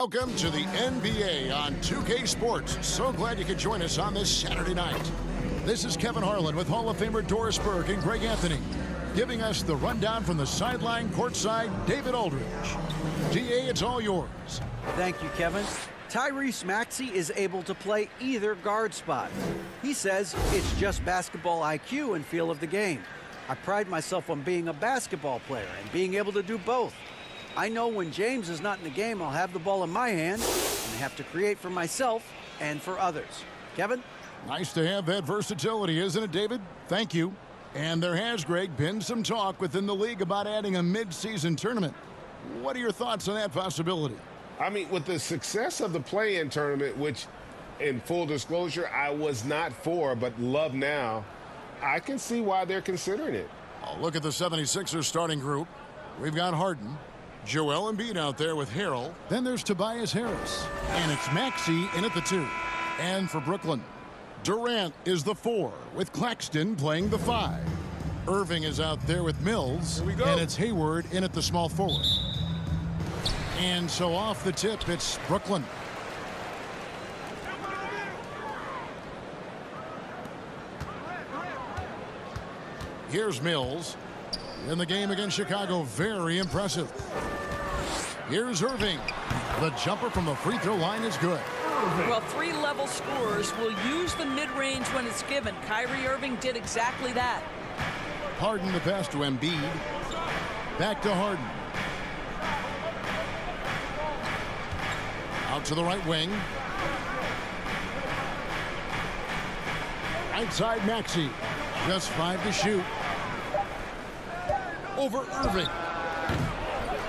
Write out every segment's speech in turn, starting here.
Welcome to the NBA on 2K Sports. So glad you could join us on this Saturday night. This is Kevin Harlan with Hall of Famer Doris Burke and Greg Anthony, giving us the rundown from the sideline courtside, David Aldridge. DA, it's all yours. Thank you, Kevin. Tyrese Maxey is able to play either guard spot. He says it's just basketball IQ and feel of the game. I pride myself on being a basketball player and being able to do both. I know when James is not in the game, I'll have the ball in my hand and have to create for myself and for others. Kevin? Nice to have that versatility, isn't it, David? Thank you. And there has, Greg, been some talk within the league about adding a mid-season tournament. What are your thoughts on that possibility? I mean, with the success of the play-in tournament, which, in full disclosure, I was not for, but love now, I can see why they're considering it. Oh, look at the 76ers starting group. We've got Harden, Joel Embiid out there with Harrell. Then there's Tobias Harris. And it's Maxey in at the 2. And for Brooklyn, Durant is the 4, with Claxton playing the 5. Irving is out there with Mills. Here we go. And it's Hayward in at the small forward. And so off the tip, it's Brooklyn. Here's Mills. In the game against Chicago, very impressive. Here's Irving. The jumper from the free throw line is good. Well, three-level scorers will use the mid-range when it's given. Kyrie Irving did exactly that. Harden the pass to Embiid. Back to Harden. Out to the right wing. Right side Maxey. Just 5 to shoot. Over Irving.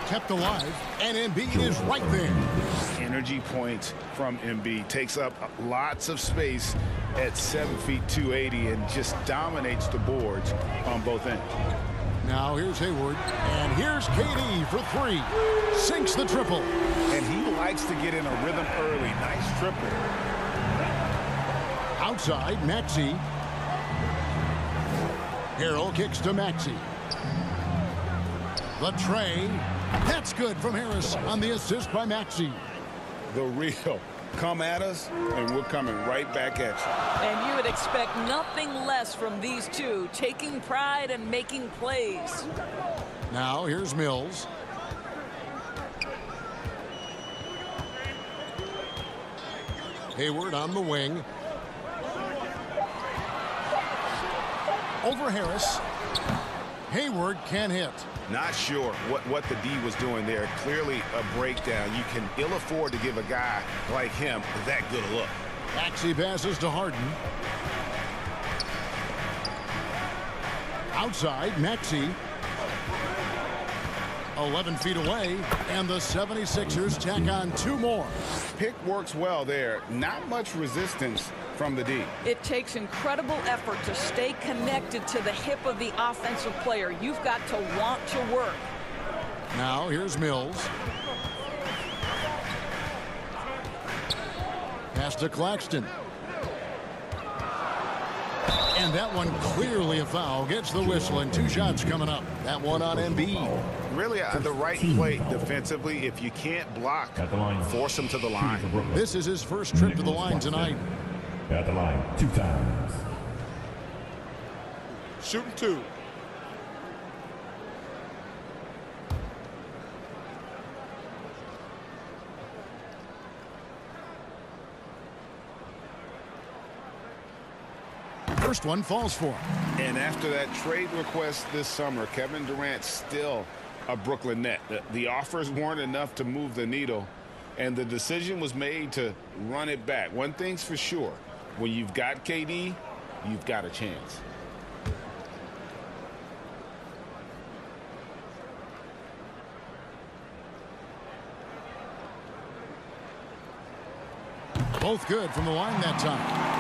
Kept alive, and Embiid is right there. Energy points from Embiid. Takes up lots of space at 7 feet 280 and just dominates the boards on both ends. Now here's Hayward, and here's KD for 3. Sinks the triple. And he likes to get in a rhythm early. Nice triple. Outside, Maxey. Harrell kicks to Maxey. The tray. That's good from Harris on the assist by Maxey. The real. Come at us, and we're coming right back at you. And you would expect nothing less from these two, taking pride and making plays. Now here's Mills. Hayward on the wing. Over Harris. Hayward can hit. Not sure what the D was doing there. Clearly a breakdown. You can ill afford to give a guy like him that good a look. Maxey passes to Harden. Outside, Maxey. 11 feet away, and the 76ers tack on 2 more. Pick works well there. Not much resistance from the D. It takes incredible effort to stay connected to the hip of the offensive player. You've got to want to work. Now here's Mills. Pass to Claxton. And that one clearly a foul. Gets the whistle, and 2 shots coming up. That one on Embiid. Really the right play defensively. If you can't block, force him to the line. This is his first trip to the line tonight. At the line 2 times. Shooting 2. First one falls for him. And after that trade request this summer, Kevin Durant's still a Brooklyn net. The offers weren't enough to move the needle, and the decision was made to run it back. One thing's for sure. When you've got KD, you've got a chance. Both good from the line that time.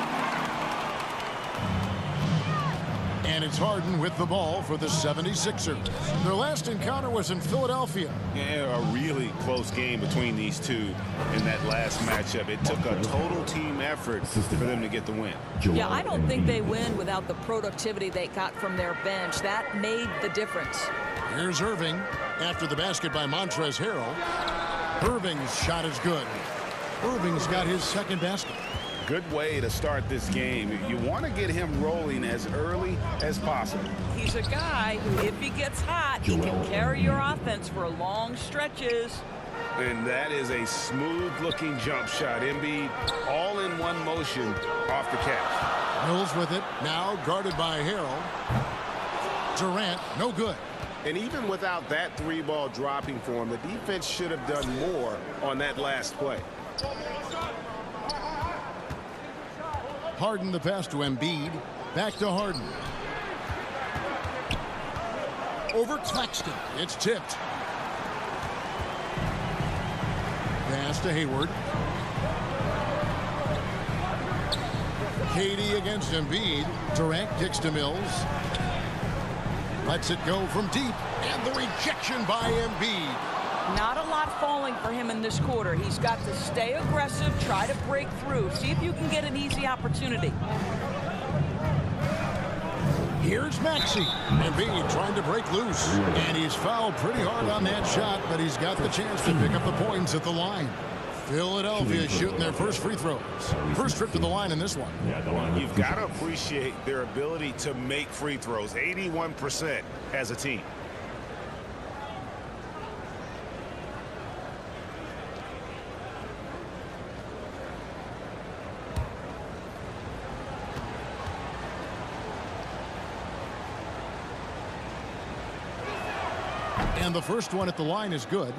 And it's Harden with the ball for the 76ers. Their last encounter was in Philadelphia. Yeah, a really close game between these two in that last matchup. It took a total team effort for them to get the win. Yeah, I don't think they win without the productivity they got from their bench. That made the difference. Here's Irving after the basket by Montrezl Harrell. Irving's shot is good. Irving's got his second basket. Good way to start this game. You want to get him rolling as early as possible. He's a guy who, if he gets hot, he can carry your offense for long stretches. And that is a smooth-looking jump shot. Embiid all in one motion off the catch. Mills with it. Now guarded by Harrell. Durant, no good. And even without that three-ball dropping for him, the defense should have done more on that last play. Harden the pass to Embiid. Back to Harden. Over Claxton. It's tipped. Pass to Hayward. Katie against Embiid. Durant kicks to Mills. Lets it go from deep. And the rejection by Embiid. Not a lot falling for him in this quarter. He's got to stay aggressive, try to break through. See if you can get an easy opportunity. Here's Maxey. Embiid trying to break loose. And he's fouled pretty hard on that shot, but he's got the chance to pick up the points at the line. Philadelphia shooting their first free throws. First trip to the line in this one. You've got to appreciate their ability to make free throws. 81% as a team. And the first one at the line is good.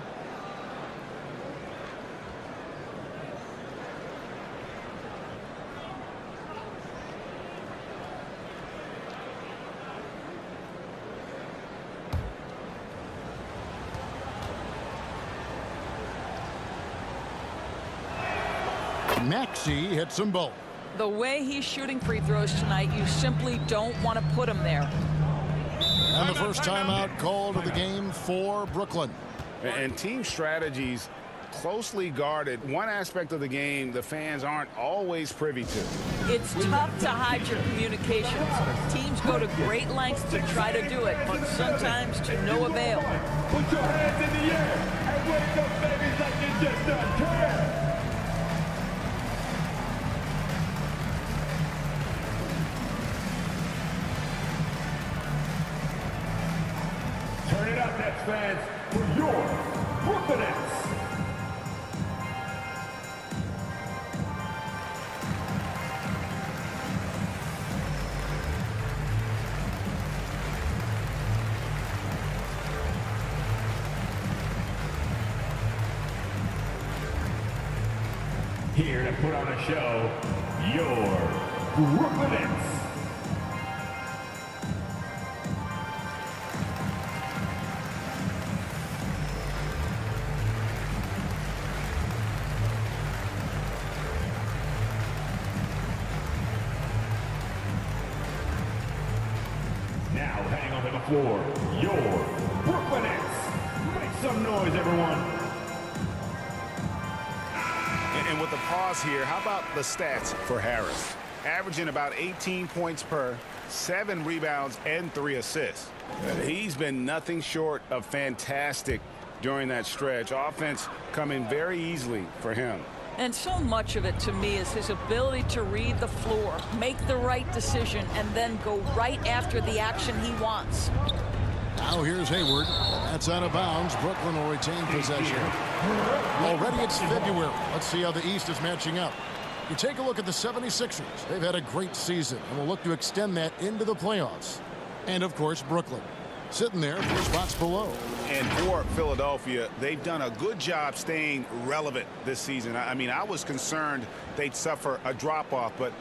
Maxey hits them both. The way he's shooting free throws tonight, you simply don't want to put him there. And the first timeout called of the game for Brooklyn. And team strategies closely guarded. One aspect of the game the fans aren't always privy to. It's tough to hide your communications. Teams go to great lengths to try to do it, but sometimes to no avail. Put your hands in the air and wake up, babies, like you just don't care. Turn it up, Nets fans, for your Brooklyn Nets. Here to put on a show, your Brooklyn Nets. Now heading onto the floor, your Brooklyn Nets. Make some noise, everyone. And with the pause here, how about the stats for Harris? Averaging about 18 points per, 7 rebounds, and 3 assists. He's been nothing short of fantastic during that stretch. Offense coming very easily for him. And so much of it to me is his ability to read the floor, make the right decision, and then go right after the action he wants. Now here's Hayward. That's out of bounds. Brooklyn will retain possession. Already it's February. Let's see how the East is matching up. You take a look at the 76ers. They've had a great season and will look to extend that into the playoffs. And, of course, Brooklyn. Sitting there 4 spots below. And for Philadelphia, they've done a good job staying relevant this season. I mean, I was concerned they'd suffer a drop-off, but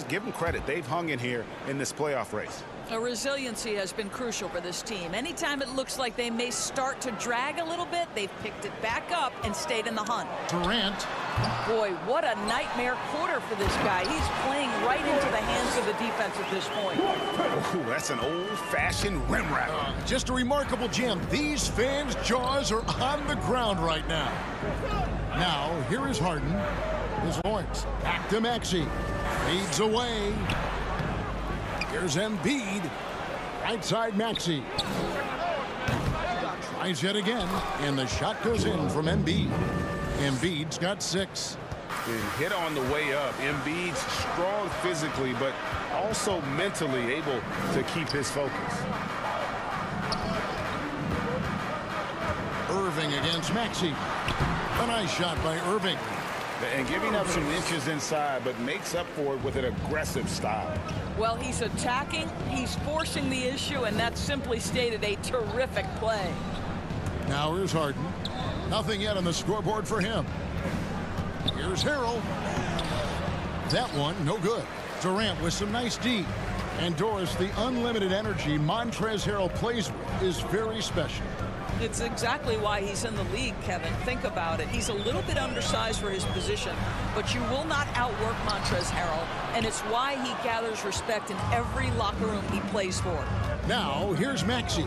give them credit. They've hung in here in this playoff race. Resiliency has been crucial for this team. Anytime it looks like they may start to drag a little bit, they've picked it back up and stayed in the hunt. Durant. Boy, what a nightmare quarter for this guy. He's playing right into the hands of the defense at this point. Ooh, that's an old-fashioned rim wrap. Just a remarkable jam. These fans' jaws are on the ground right now. Now, here is Harden. His Lawrence. Back to Maxey. Fades away. Here's Embiid. Right side Maxey. Tries yet again. And the shot goes in from Embiid. Embiid's got 6. And hit on the way up. Embiid's strong physically, but also mentally able to keep his focus. Irving against Maxey. A nice shot by Irving. And giving up some inches inside, but makes up for it with an aggressive style. Well, he's attacking, he's forcing the issue, and that's simply stated a terrific play. Now here's Harden. Nothing yet on the scoreboard for him. Here's Harrell. That one, no good. Durant with some nice D. And Doris, the unlimited energy Montrezl Harrell plays with is very special. It's exactly why he's in the league, Kevin. Think about it. He's a little bit undersized for his position, but you will not outwork Montrezl Harrell, and it's why he gathers respect in every locker room he plays for. Now, here's Maxey.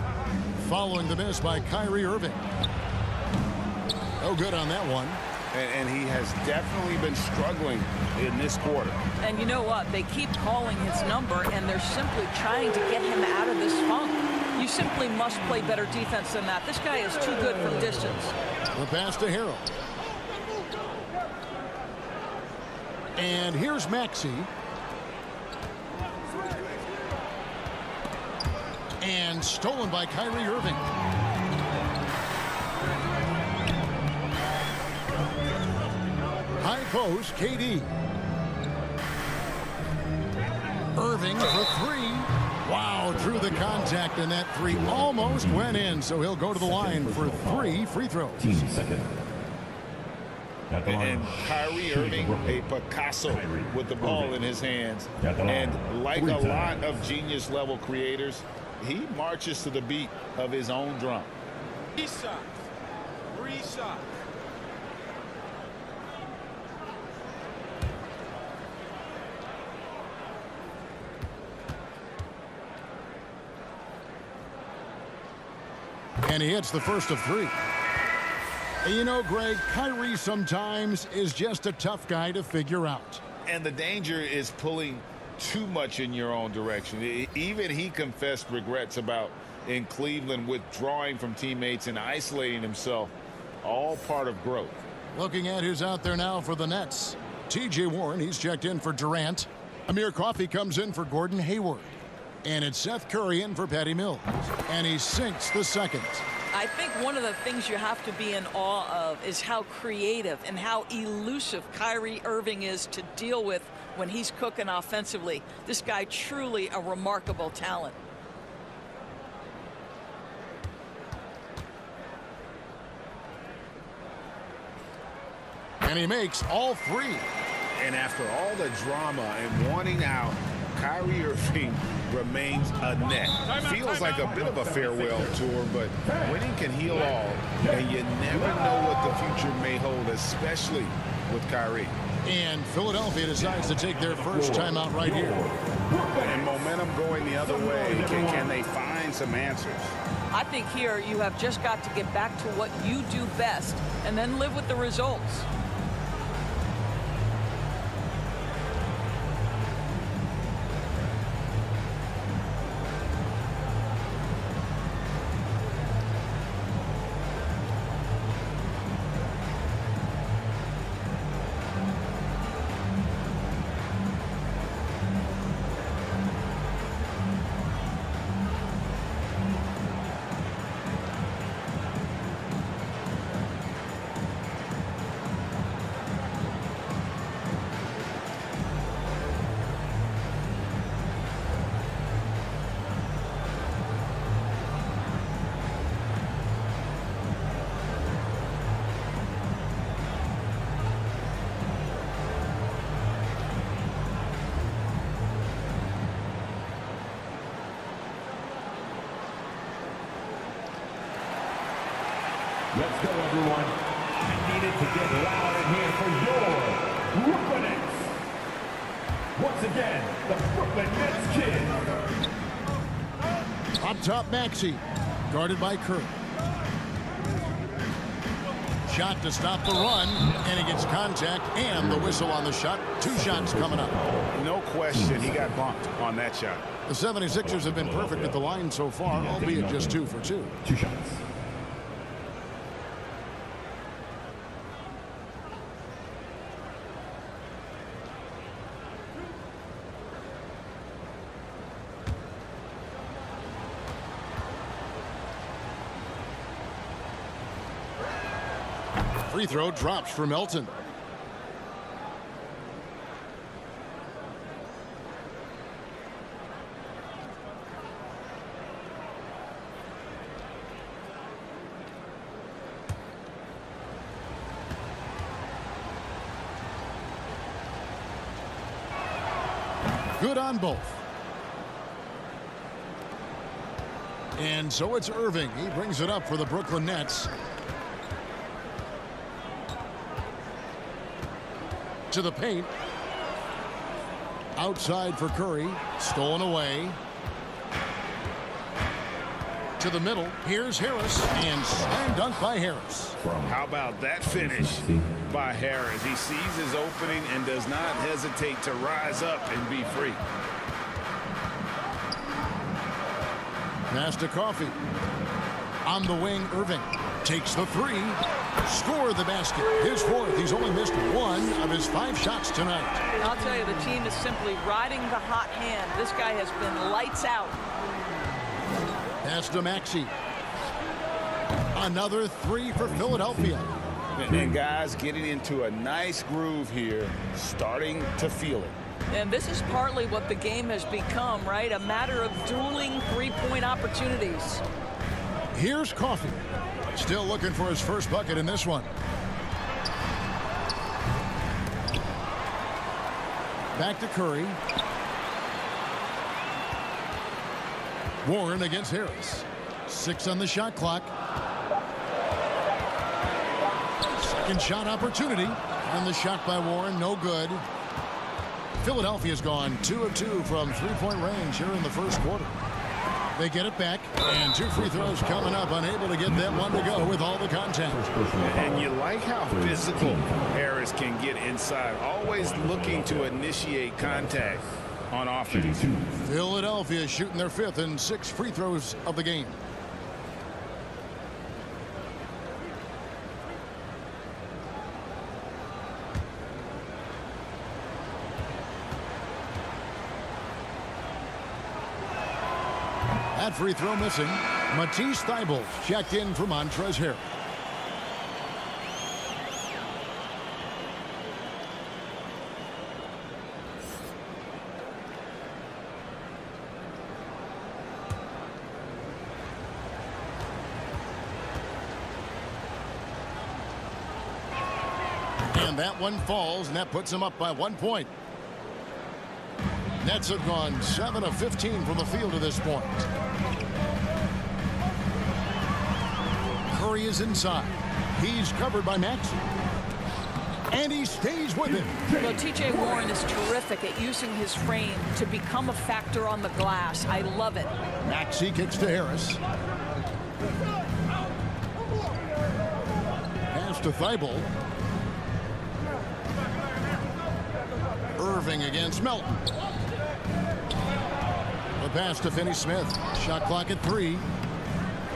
Following the miss by Kyrie Irving. No good on that one. And he has definitely been struggling in this quarter. And you know what? They keep calling his number, and they're simply trying to get him out of this funk. You simply must play better defense than that. This guy is too good from distance. The pass to Harrell. And here's Maxey. And stolen by Kyrie Irving. High post, KD. Irving for 3. Wow, through the contact, and that 3 almost went in, so he'll go to the line for 3 free throws. Team second. And Kyrie Irving, a Picasso with the ball in his hands. And like a lot of genius-level creators, he marches to the beat of his own drum. 3 shots. 3 shots. And he hits the first of 3. You know, Greg, Kyrie sometimes is just a tough guy to figure out. And the danger is pulling too much in your own direction. Even he confessed regrets about in Cleveland withdrawing from teammates and isolating himself. All part of growth. Looking at who's out there now for the Nets. T.J. Warren, he's checked in for Durant. Amir Coffey comes in for Gordon Hayward. And it's Seth Curry in for Patty Mills. And he sinks the second. I think one of the things you have to be in awe of is how creative and how elusive Kyrie Irving is to deal with when he's cooking offensively. This guy truly a remarkable talent. And he makes all 3. And after all the drama and wanting out, Kyrie Irving remains a net. Feels like a bit of a farewell tour, but winning can heal all, and you never know what the future may hold, especially with Kyrie. And Philadelphia decides to take their first timeout right here. And momentum going the other way. Can they find some answers? I think here you have just got to get back to what you do best and then live with the results. Let's go, everyone. I needed to get loud in here for your Brooklyn Nets. Once again, the Brooklyn Nets kid. Up top, Maxey. Guarded by Curry. Shot to stop the run, and he gets contact and the whistle on the shot. 2 shots coming up. No question, he got bumped on that shot. The 76ers have been perfect at the line so far, albeit just 2 for 2. 2 shots. Free throw drops for Melton. Good on both. And so it's Irving. He brings it up for the Brooklyn Nets. To the paint. Outside for Curry. Stolen away. To the middle. Here's Harris. And slam dunk by Harris. How about that finish by Harris? He sees his opening and does not hesitate to rise up and be free. Pass to Coffey. On the wing, Irving takes the three. Score the basket. His fourth. He's only missed one of his 5 shots tonight. I'll tell you, the team is simply riding the hot hand. This guy has been lights out. Pass to Maxey. Another three for Philadelphia. And guys getting into a nice groove here, starting to feel it. And this is partly what the game has become, right? A matter of dueling three-point opportunities. Here's Coffey. Still looking for his first bucket in this one. Back to Curry. Warren against Harris. 6 on the shot clock. Second shot opportunity. And the shot by Warren, no good. Philadelphia's gone 2 of 2 from three-point range here in the first quarter. They get it back, and 2 free throws coming up, unable to get that one to go with all the contact. And you like how physical Harris can get inside, always looking to initiate contact on offense. Philadelphia shooting their 5th and 6th free throws of the game. That free throw missing. Matisse Thybulle checked in for Montrezl Harrell. And that one falls, and that puts him up by 1 point. Nets have gone 7 of 15 from the field to this point. Curry is inside. He's covered by Maxey. And he stays with him. Well, T.J. Warren is terrific at using his frame to become a factor on the glass. I love it. Maxey kicks to Harris. Pass to Thybulle. Irving against Melton. The pass to Finney-Smith. Shot clock at 3.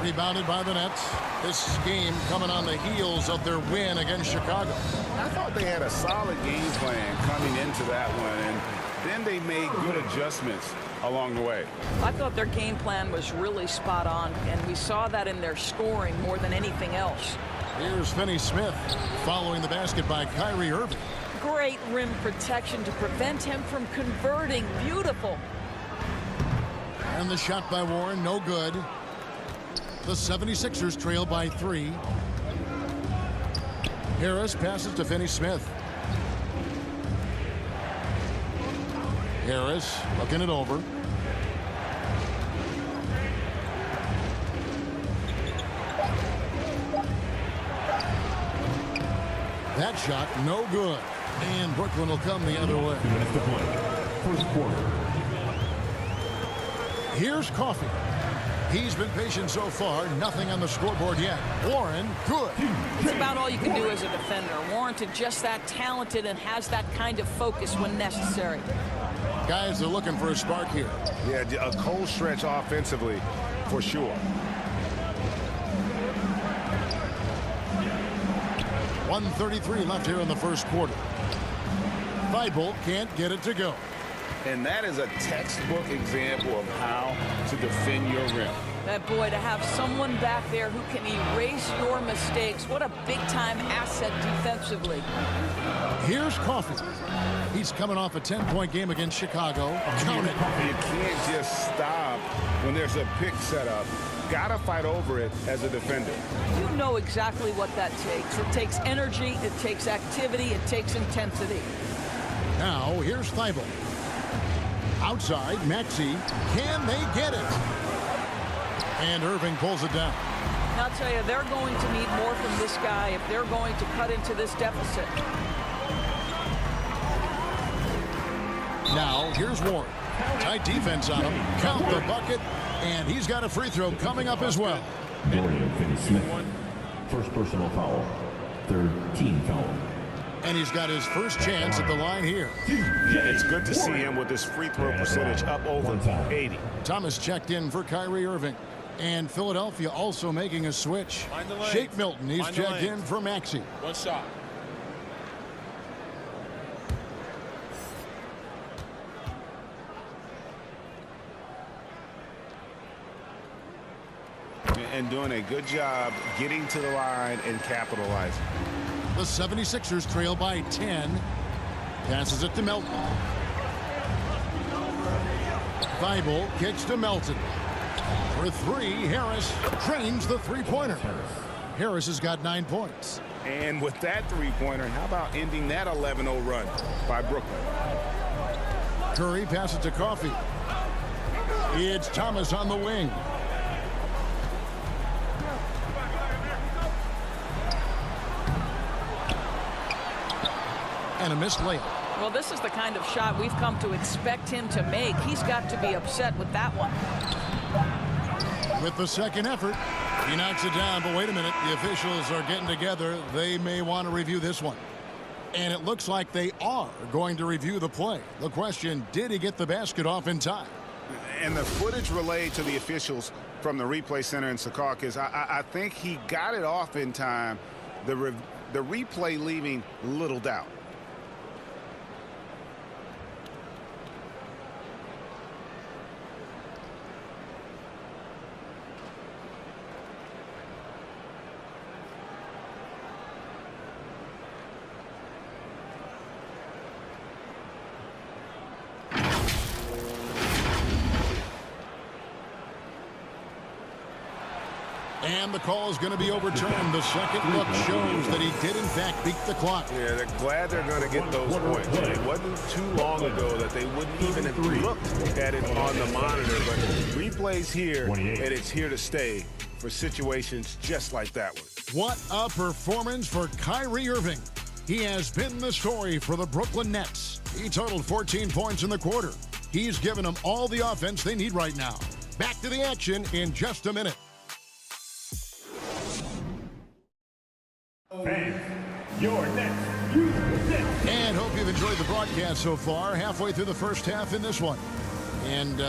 Rebounded by the Nets. This game coming on the heels of their win against Chicago. I thought they had a solid game plan coming into that one, and then they made good adjustments along the way. I thought their game plan was really spot on, and we saw that in their scoring more than anything else. Here's Finney-Smith following the basket by Kyrie Irving. Great rim protection to prevent him from converting. Beautiful. And the shot by Warren, no good. The 76ers trail by 3. Harris passes to Finney-Smith. Harris looking it over. That shot, no good. And Brooklyn will come the other way. First quarter. Here's Coffey. He's been patient so far. Nothing on the scoreboard yet. Warren, good. It's about all you can do as a defender. Warranted just that talented and has that kind of focus when necessary. Guys, they're looking for a spark here. Yeah, a cold stretch offensively for sure. 1:33 left here in the first quarter. Thybulle can't get it to go. And that is a textbook example of how to defend your rim. That boy, to have someone back there who can erase your mistakes, what a big-time asset defensively. Here's Coffey. He's coming off a 10-point game against Chicago. Count it. You can't just stop when there's a pick set up. Gotta fight over it as a defender. You know exactly what that takes. It takes energy, it takes activity, it takes intensity. Now, here's Thibault. Outside, Maxey. Can they get it? And Irving pulls it down. And I'll tell you, they're going to need more from this guy if they're going to cut into this deficit. Now, here's Ward. Tight defense on him. Count the bucket. And he's got a free throw coming up as well. Dorian Finney-Smith. First personal foul. Third team foul. And he's got his first chance at the line here. Yeah, it's good to see him with his free throw percentage up over 80. Thomas checked in for Kyrie Irving. And Philadelphia also making a switch. Shake Milton, he's checked in for Maxey. One shot. And doing a good job getting to the line and capitalizing. The 76ers trail by 10. Passes it to Melton. Thibault kicks to Melton. For three, Harris trains the three-pointer. Harris has got 9 points. And with that three-pointer, how about ending that 11-0 run by Brooklyn? Curry passes to Coffey. It's Thomas on the wing. And a missed layup. Well, this is the kind of shot we've come to expect him to make. He's got to be upset with that one. With the second effort, he knocks it down. But wait a minute, the officials are getting together. They may want to review this one. And it looks like they are going to review the play. The question, did he get the basket off in time? And the footage relayed to the officials from the replay center in Secaucus, I think he got it off in time. The replay leaving little doubt. And the call is going to be overturned. The second look shows that he did, in fact, beat the clock. Yeah, they're glad they're going to get those points. It wasn't too long ago that they wouldn't even have looked at it on the monitor. But replay's here, and it's here to stay for situations just like that one. What a performance for Kyrie Irving. He has been the story for the Brooklyn Nets. He totaled 14 points in the quarter. He's given them all the offense they need right now. Back to the action in just a minute. Fans, your next. And hope you've enjoyed the broadcast so far. Halfway through the first half in this one. And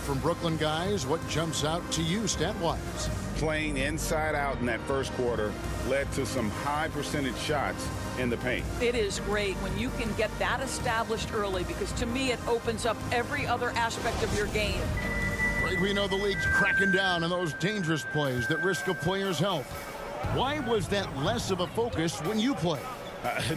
from Brooklyn guys, what jumps out to you stat-wise? Playing inside out in that first quarter led to some high percentage shots in the paint. It is great when you can get that established early, because to me it opens up every other aspect of your game. Right, we know the league's cracking down on those dangerous plays that risk a player's health. Why was that less of a focus when you play?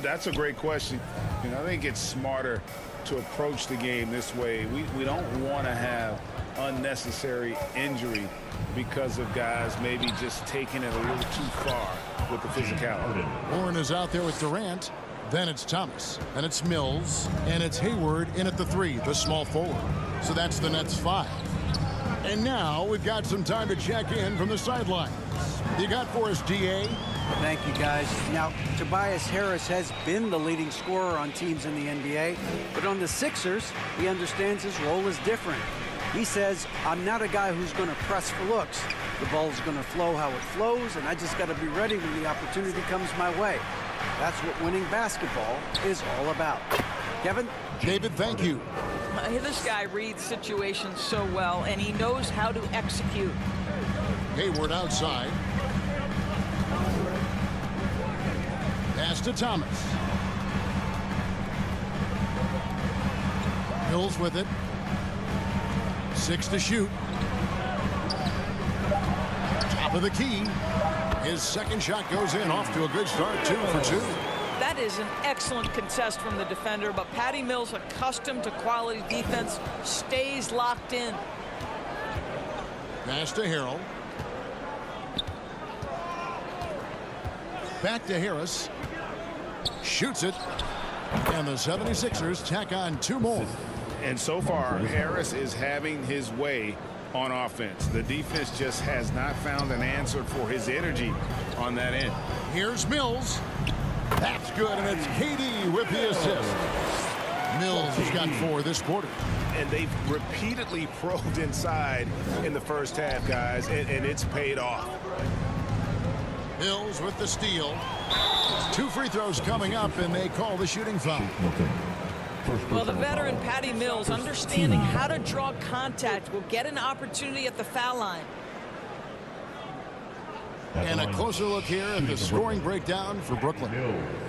That's a great question. You know, I think it's smarter to approach the game this way. We don't want to have unnecessary injury because of guys maybe just taking it a little too far with the physicality. Warren is out there with Durant. Then it's Thomas. And it's Mills. And it's Hayward in at the 3, the small forward. So that's the Nets 5. And now we've got some time to check in from the sidelines. You got for us, DA? Thank you, guys. Now, Tobias Harris has been the leading scorer on teams in the NBA, but on the Sixers, he understands his role is different. He says, I'm not a guy who's going to press for looks. The ball's going to flow how it flows, and I just got to be ready when the opportunity comes my way. That's what winning basketball is all about. Kevin? David, thank you. This guy reads situations so well, and he knows how to execute. Hayward outside. Pass to Thomas. Mills with it. 6 to shoot. Top of the key. His second shot goes in. Off to a good start. 2 for 2. That is an excellent contest from the defender, but Patty Mills, accustomed to quality defense, stays locked in. Pass to Harrell. Back to Harris. Shoots it. And the 76ers tack on 2 more. And so far, Harris is having his way on offense. The defense just has not found an answer for his energy on that end. Here's Mills. That's good, and it's KD with the assist. Mills has got 4 this quarter. And they've repeatedly probed inside in the first half, guys, and it's paid off. Mills with the steal. 2 free throws coming up, and they call the shooting foul. Well, the veteran Patty Mills, understanding how to draw contact, will get an opportunity at the foul line. And a closer look here at the scoring breakdown for Brooklyn.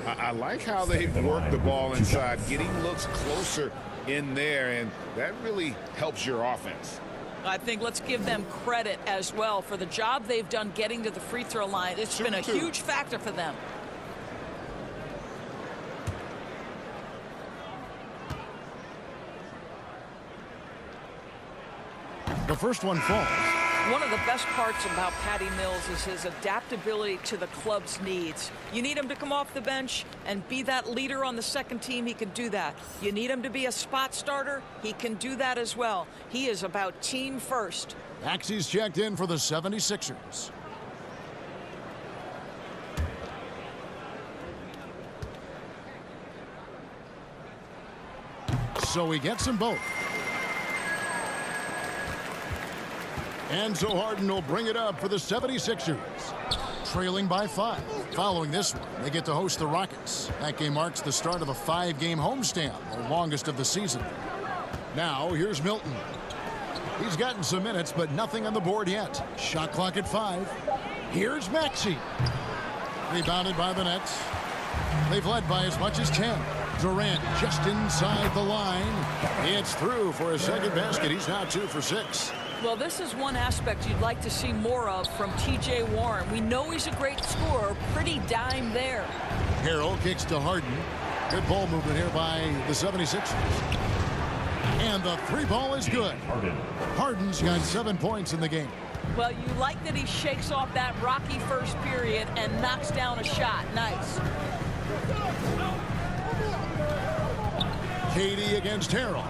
I like how they've worked the ball inside, getting looks closer in there, and that really helps your offense. I think let's give them credit as well for the job they've done getting to the free throw line. It's been a huge factor for them. The first one falls. One of the best parts about Patty Mills is his adaptability to the club's needs. You need him to come off the bench and be that leader on the second team, he can do that. You need him to be a spot starter, he can do that as well. He is about team first. Maxey's checked in for the 76ers. So he gets them both. And so Harden will bring it up for the 76ers. Trailing by 5. Following this one, they get to host the Rockets. That game marks the start of a 5-game homestand, the longest of the season. Now, here's Milton. He's gotten some minutes, but nothing on the board yet. Shot clock at 5. Here's Maxey. Rebounded by the Nets. They've led by as much as 10. Durant just inside the line. It's through for a second basket. He's now 2 for 6. Well, this is one aspect you'd like to see more of from T.J. Warren. We know he's a great scorer. Pretty dime there. Harrell kicks to Harden. Good ball movement here by the 76ers. And the 3 ball is good. Harden's got 7 points in the game. Well, you like that he shakes off that rocky first period and knocks down a shot. Nice. KD against Harrell.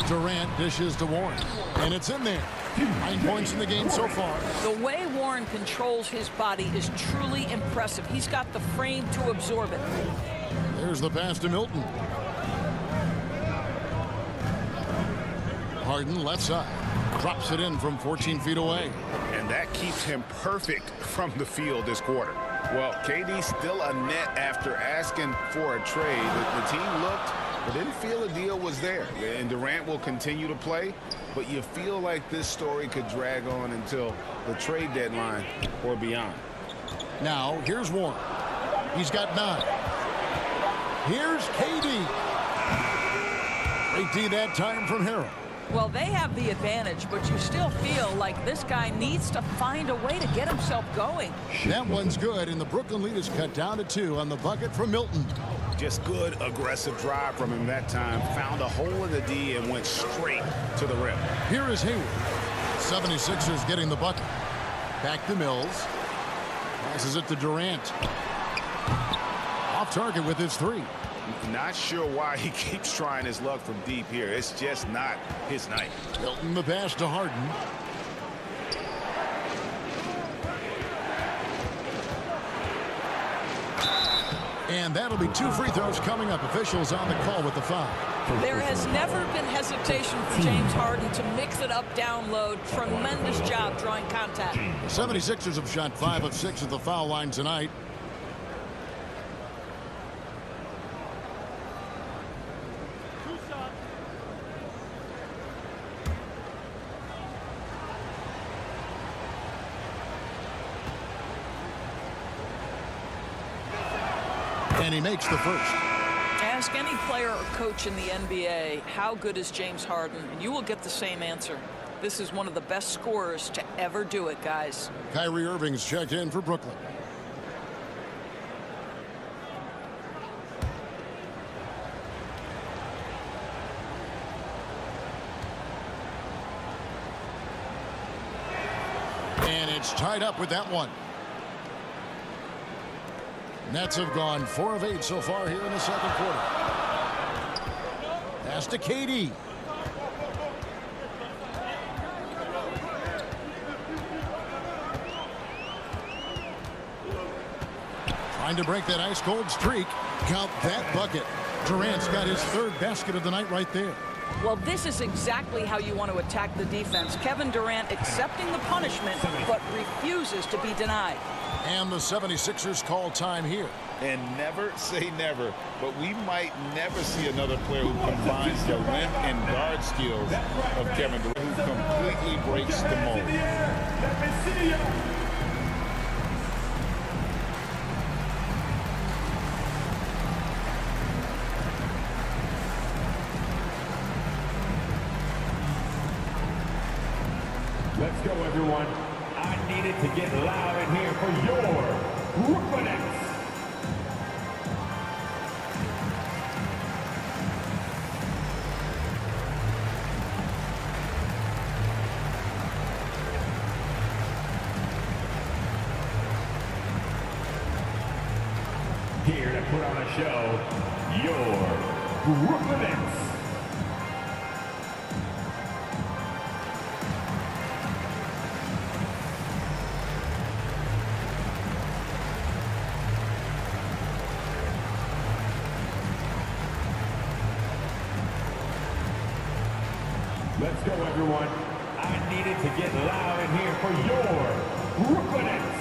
Durant dishes to Warren. And it's in there. 9 points in the game so far. The way Warren controls his body is truly impressive. He's got the frame to absorb it. There's the pass to Milton. Harden left side. Drops it in from 14 feet away. And that keeps him perfect from the field this quarter. Well, KD still a net after asking for a trade. The team looked but didn't feel a deal was there. And Durant will continue to play, but you feel like this story could drag on until the trade deadline or beyond. Now, here's Warren. He's got 9. Here's KD. Great D that time from Harrell. Well, they have the advantage, but you still feel like this guy needs to find a way to get himself going. That one's good, and the Brooklyn lead is cut down to 2 on the bucket from Milton. Just good, aggressive drive from him that time. Found a hole in the D and went straight to the rim. Here is Hayward. 76ers getting the bucket. Back to Mills. Passes it to Durant. Off target with his 3. Not sure why he keeps trying his luck from deep here. It's just not his night. Milton the pass to Harden. And that'll be 2 free throws coming up. Officials on the call with the foul. There has never been hesitation for James Harden to mix it up down low. Tremendous job drawing contact. The 76ers have shot 5 of 6 at the foul line tonight. And he makes the first. Ask any player or coach in the NBA, how good is James Harden? And you will get the same answer. This is one of the best scorers to ever do it, guys. Kyrie Irving's checked in for Brooklyn. And it's tied up with that one. Nets have gone 4 of 8 so far here in the second quarter. Pass to KD. Trying to break that ice-cold streak. Count that bucket. Durant's got his 3rd basket of the night right there. Well, this is exactly how you want to attack the defense. Kevin Durant accepting the punishment, but refuses to be denied. And the 76ers call time here. And never say never, but we might never see another player who combines the rim and guard skills of Kevin Durant, who completely breaks the mold. Let's go, everyone. I needed to get loud in here for your Brooklyn Nets. Here to put on a show, your Brooklyn Nets. Let's go, everyone. I needed to get loud in here for your Brooklyn Nets.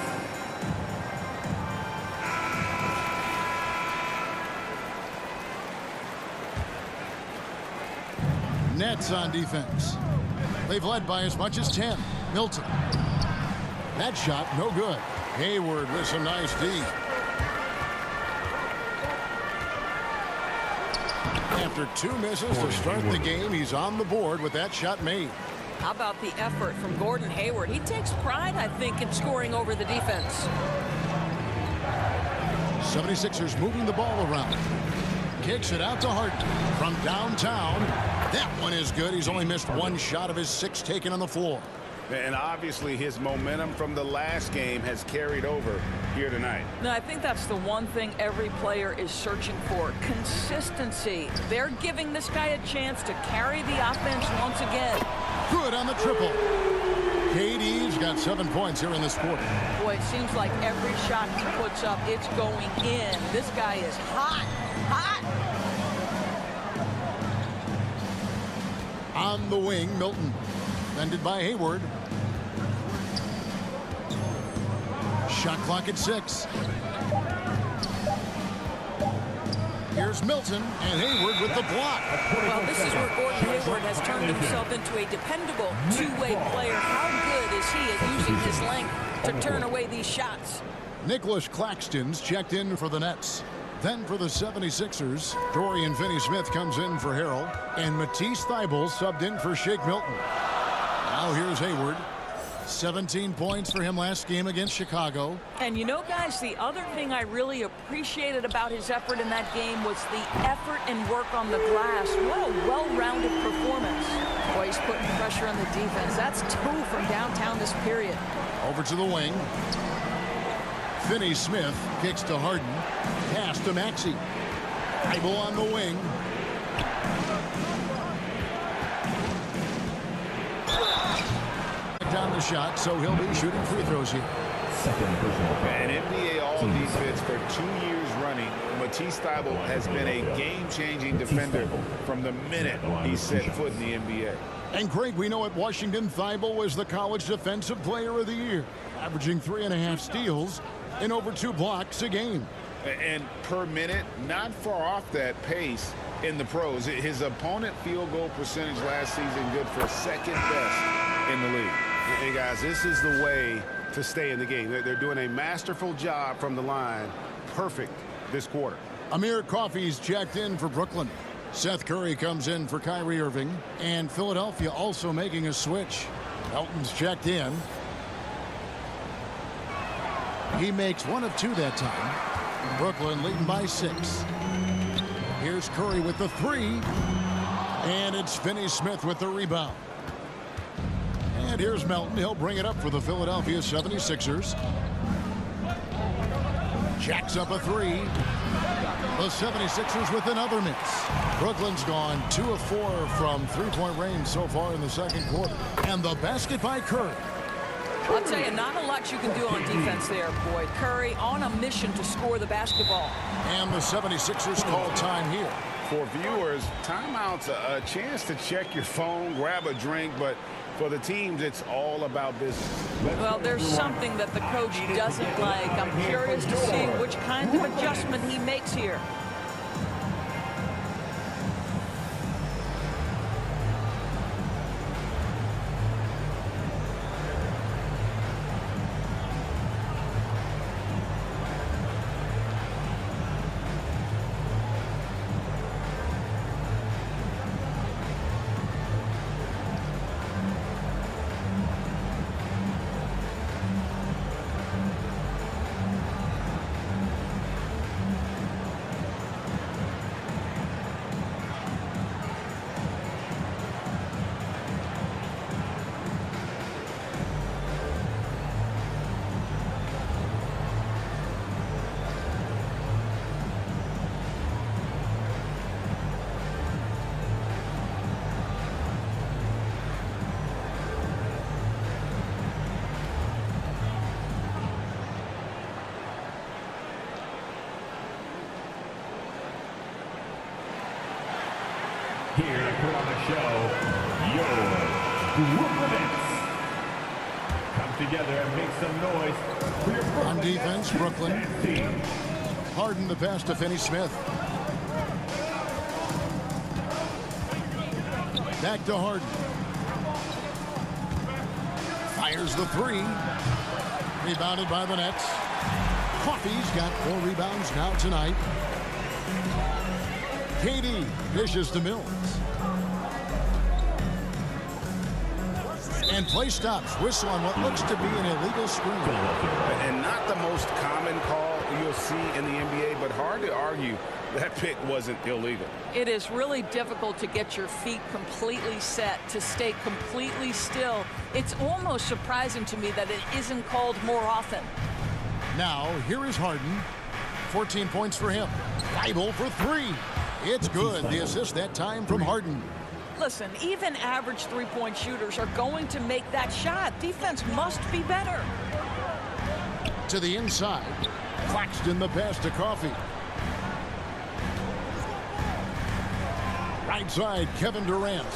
Nets on defense. They've led by as much as 10. Milton. That shot, no good. Hayward with some nice D. After 2 misses to start the game, he's on the board with that shot made. How about the effort from Gordon Hayward? He takes pride, I think, in scoring over the defense. 76ers moving the ball around. Kicks it out to Harden from downtown. That one is good. He's only missed 1 shot of his 6 taken on the floor. And obviously his momentum from the last game has carried over here tonight. No, I think that's the one thing every player is searching for. Consistency. They're giving this guy a chance to carry the offense once again. Good on the triple. KD's got 7 points here in this quarter. Boy, it seems like every shot he puts up, it's going in. This guy is hot. Hot. On the wing, Milton. Defended by Hayward. Shot clock at 6. Here's Milton and Hayward with the block. Well, this is where Gordon Hayward has turned himself into a dependable two-way player. How good is he at using his length to turn away these shots? Nicholas Claxton's checked in for the Nets. Then for the 76ers, Dorian Finney-Smith comes in for Harrell, and Matisse Thybulle subbed in for Shake Milton. Now here's Hayward. 17 points for him last game against Chicago. And you know, guys, the other thing I really appreciated about his effort in that game was the effort and work on the glass. What a well-rounded performance. Boy, he's putting pressure on the defense. That's 2 from downtown this period. Over to the wing. Finney-Smith kicks to Harden. Pass to Maxey. Thybulle on the wing. Down the shot, so he'll be shooting free throws here. Second personal foul. An NBA All-Defense for 2 years running. Matisse Thybulle has been a game-changing defender from the minute he set foot in the NBA. And Craig, we know at Washington, Thybulle was the college defensive player of the year, averaging 3.5 steals and over 2 blocks a game. And per minute, not far off that pace in the pros. His opponent field goal percentage last season good for 2nd best in the league. Hey, guys, this is the way to stay in the game. They're doing a masterful job from the line. Perfect this quarter. Amir Coffey's checked in for Brooklyn. Seth Curry comes in for Kyrie Irving. And Philadelphia also making a switch. Elton's checked in. He makes 1 of 2 that time. Brooklyn leading by 6. Here's Curry with the 3. And it's Finney-Smith with the rebound. And here's Melton. He'll bring it up for the Philadelphia 76ers. Jacks up a 3. The 76ers with another miss. Brooklyn's gone 2 of 4 from three-point range so far in the second quarter. And the basket by Curry. I'll tell you, not a lot you can do on defense there, boy. Curry on a mission to score the basketball. And the 76ers call time here. For viewers, timeout's a chance to check your phone, grab a drink, but for the teams, it's all about business. Well, there's something that the coach doesn't like. I'm curious to see which kind of adjustment he makes here. Here to put on the show, your Brooklyn Nets. Come together and make some noise for your Brooklyn On defense, Nets Brooklyn. team. Harden the pass to Finney-Smith. Back to Harden. Fires the 3. Rebounded by the Nets. Coffey's got 4 rebounds now tonight. KD dishes to Mills. And play stops. Whistle on what looks to be an illegal screen. And not the most common call you'll see in the NBA, but hard to argue that pick wasn't illegal. It is really difficult to get your feet completely set, to stay completely still. It's almost surprising to me that it isn't called more often. Now, here is Harden. 14 points for him. Thibault for 3. It's good. The assist that time from Harden. Listen, even average three-point shooters are going to make that shot. Defense must be better. To the inside. Claxton the pass to Coffey. Right side, Kevin Durant.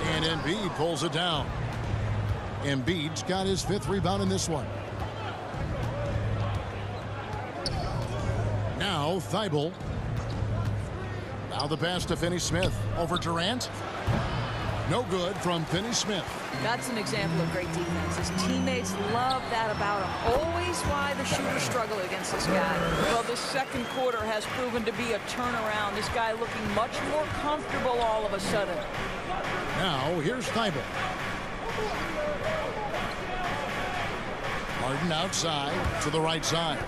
And Embiid pulls it down. Embiid's got his 5th rebound in this one. Now Thibault. Now the pass to Finney-Smith. Over Durant. No good from Finney-Smith. That's an example of great defense. His teammates love that about him. Always why the shooters struggle against this guy. Well, this second quarter has proven to be a turnaround. This guy looking much more comfortable all of a sudden. Now here's Thibault. Harden outside to the right side.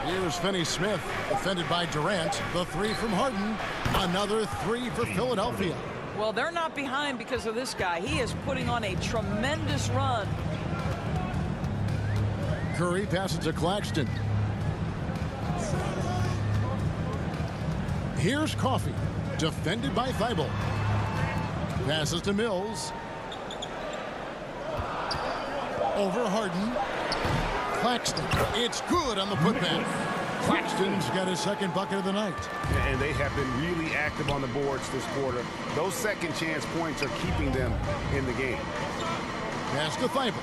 Here's Finney-Smith, defended by Durant. The 3 from Harden. Another 3 for Philadelphia. Well, they're not behind because of this guy. He is putting on a tremendous run. Curry passes to Claxton. Here's Coffey, defended by Thibault. Passes to Mills. Over Harden. Claxton. It's good on the putback. Claxton's got his 2nd bucket of the night. And they have been really active on the boards this quarter. Those second chance points are keeping them in the game. Pass to Thibault.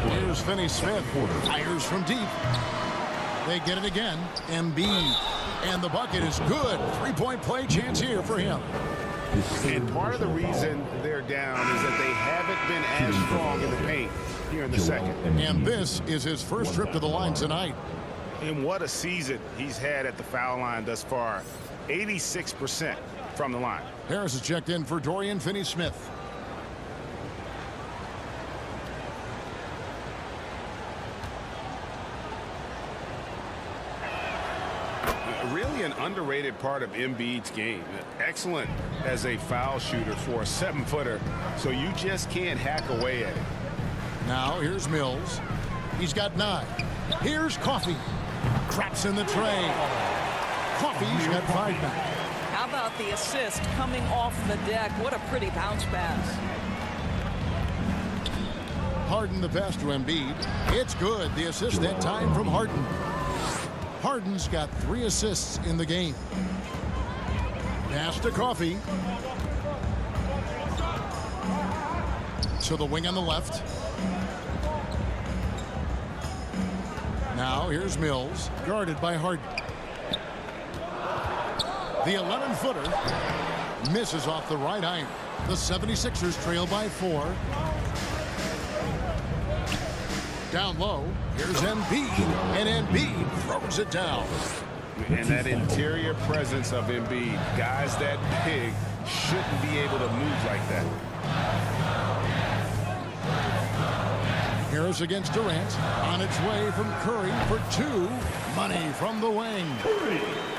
Here's Finney-Smith. Fires from deep. They get it again. Embiid. And the bucket is good. 3-point play chance here for him. And part of the reason they're down is that they haven't been as strong in the paint. here in the second. And this is his first trip to the line tonight. And what a season he's had at the foul line thus far. 86% from the line. Harris is checked in for Dorian Finney-Smith. Really an underrated part of Embiid's game. Excellent as a foul shooter for a 7-footer, so you just can't hack away at it. Now here's Mills. He's got 9. Here's Coffey. Traps in the tray. Coffey's got 5 now. How about the assist coming off the deck? What a pretty bounce pass. Harden the pass to Embiid. It's good. The assist that time from Harden. Harden's got 3 assists in the game. Pass to Coffey. To the wing on the left. Now here's Mills, guarded by Harden. The 11-footer misses off the right iron. The 76ers trail by 4. Down low, here's Embiid, and Embiid throws it down. And that interior presence of Embiid, guys that big shouldn't be able to move like that. Harris against Durant, on its way from Curry for 2. Money from the wing.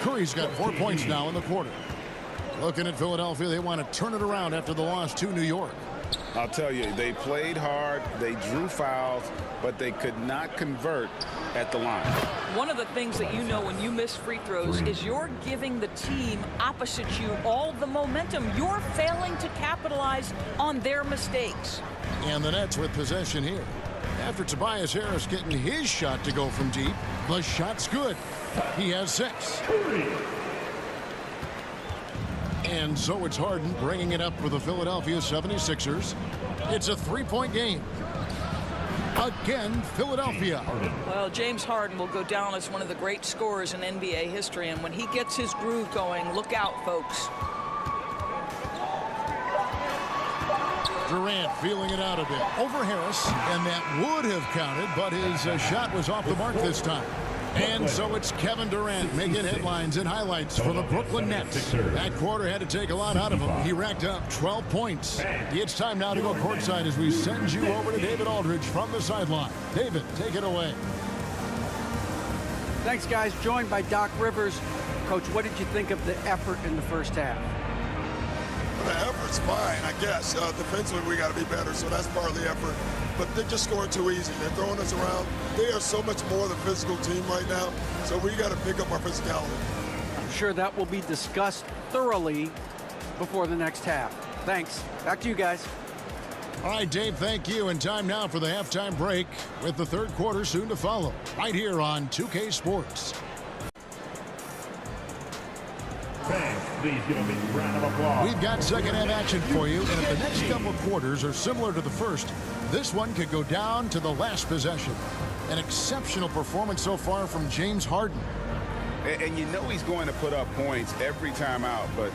Curry's got 4 points now in the quarter. Looking at Philadelphia, they want to turn it around after the loss to New York. I'll tell you, they played hard, they drew fouls, but they could not convert at the line. One of the things that you know when you miss free throws is you're giving the team opposite you all the momentum. You're failing to capitalize on their mistakes. And the Nets with possession here. After Tobias Harris getting his shot to go from deep, the shot's good. He has 6. And so it's Harden bringing it up for the Philadelphia 76ers. It's a 3-point game. Again, Philadelphia. Well, James Harden will go down as one of the great scorers in NBA history, and when he gets his groove going, look out, folks. Durant feeling it out a bit. Over Harris, and that would have counted, but his shot was off the mark this time. And so it's Kevin Durant making headlines and highlights for the Brooklyn Nets. That quarter had to take a lot out of him. He racked up 12 points. It's time now to go courtside as we send you over to David Aldridge from the sideline. David, take it away. Thanks, guys. Joined by Doc Rivers. Coach, what did you think of the effort in the first half? The effort's fine, I guess. Defensively, we got to be better, so that's part of the effort. But they're just scoring too easy. They're throwing us around. They are so much more than physical team right now, so we got to pick up our physicality. I'm sure that will be discussed thoroughly before the next half. Thanks. Back to you guys. All right, Dave, thank you. And time now for the halftime break with the third quarter soon to follow right here on 2K Sports. Fans, please give a big round of applause. We've got second half action for you, and if the next couple of quarters are similar to the first, this one could go down to the last possession. An exceptional performance so far from James Harden. And you know he's going to put up points every time out, but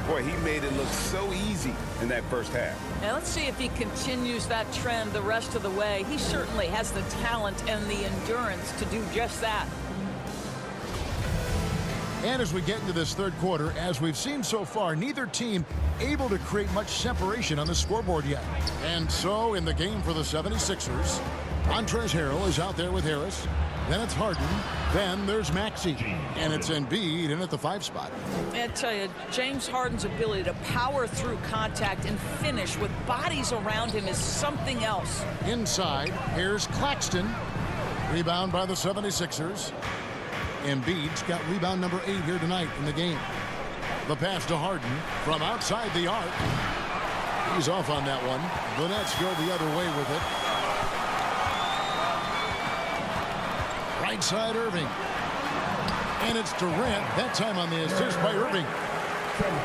boy, he made it look so easy in that first half. Now let's see if he continues that trend the rest of the way. He certainly has the talent and the endurance to do just that. And as we get into this third quarter, as we've seen so far, neither team able to create much separation on the scoreboard yet. And so in the game for the 76ers, Montrezl Harrell is out there with Harris. Then it's Harden. Then there's Maxey. And it's Embiid in at the 5 spot. I tell you, James Harden's ability to power through contact and finish with bodies around him is something else. Inside, here's Claxton. Rebound by the 76ers. Embiid's got rebound number 8 here tonight in the game. The pass to Harden from outside the arc. He's off on that one. The Nets go the other way with it. Right side, Irving. And it's Durant, that time on the assist by Irving.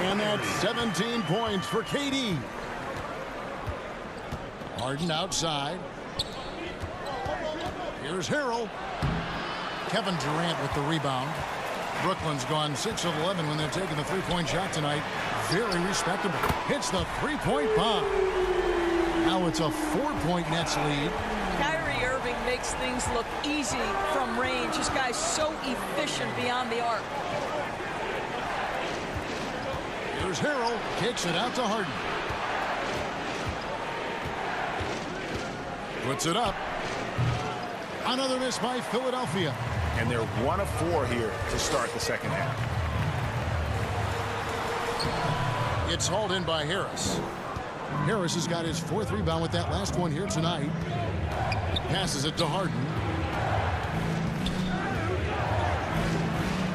And that's 17 points for KD. Harden outside. Here's Harrell. Kevin Durant with the rebound. Brooklyn's gone 6 of 11 when they're taking the three-point shot tonight. Very respectable. Hits the three-point bomb. Now it's a 4-point Nets lead. makes things look easy from range. This guy's so efficient beyond the arc. Here's Harrell, kicks it out to Harden. Puts it up. Another miss by Philadelphia. And they're 1 of 4 here to start the second half. It's hauled in by Harris. Harris has got his 4th rebound with that last one here tonight. Passes it to Harden.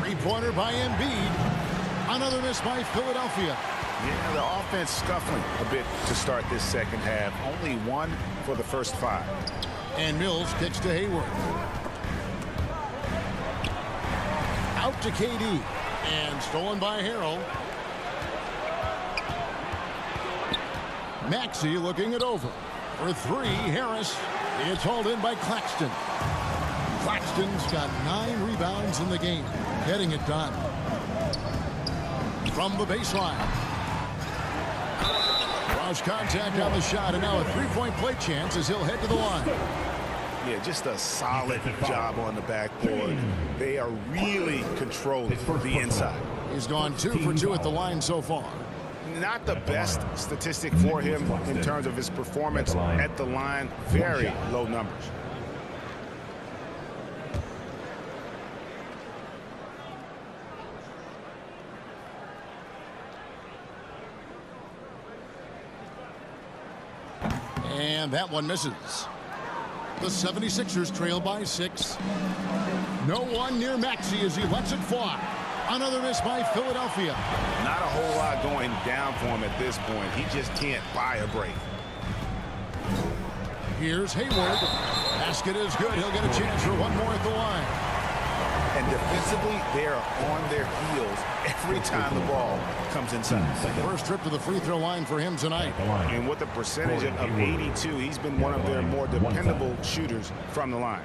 Three-pointer by Embiid. Another miss by Philadelphia. Yeah, the offense scuffling a bit to start this second half. Only 1 for the first 5. And Mills kicks to Hayward. Out to KD. And stolen by Harrell. Maxey looking it over. For 3, Harris. It's hauled in by Claxton. Claxton's got 9 rebounds in the game. Getting it done. From the baseline. Cross contact on the shot, and now a 3-point play chance as he'll head to the line. Yeah, just a solid job on the backboard. They are really controlling the inside. He's gone 2 for 2 at the line so far. Not the best statistic for him in terms of his performance at the line. Very low numbers. And that one misses. The 76ers trail by 6. No one near Maxey as he lets it fly. Another miss by Philadelphia. Not a whole lot going down for him at this point. He just can't buy a break. Here's Hayward. Basket is good. He'll get a chance for one more at the line. And defensively, they're on their heels every time the ball comes inside. First trip to the free throw line for him tonight. And with a percentage of 82, he's been one of their more dependable shooters from the line.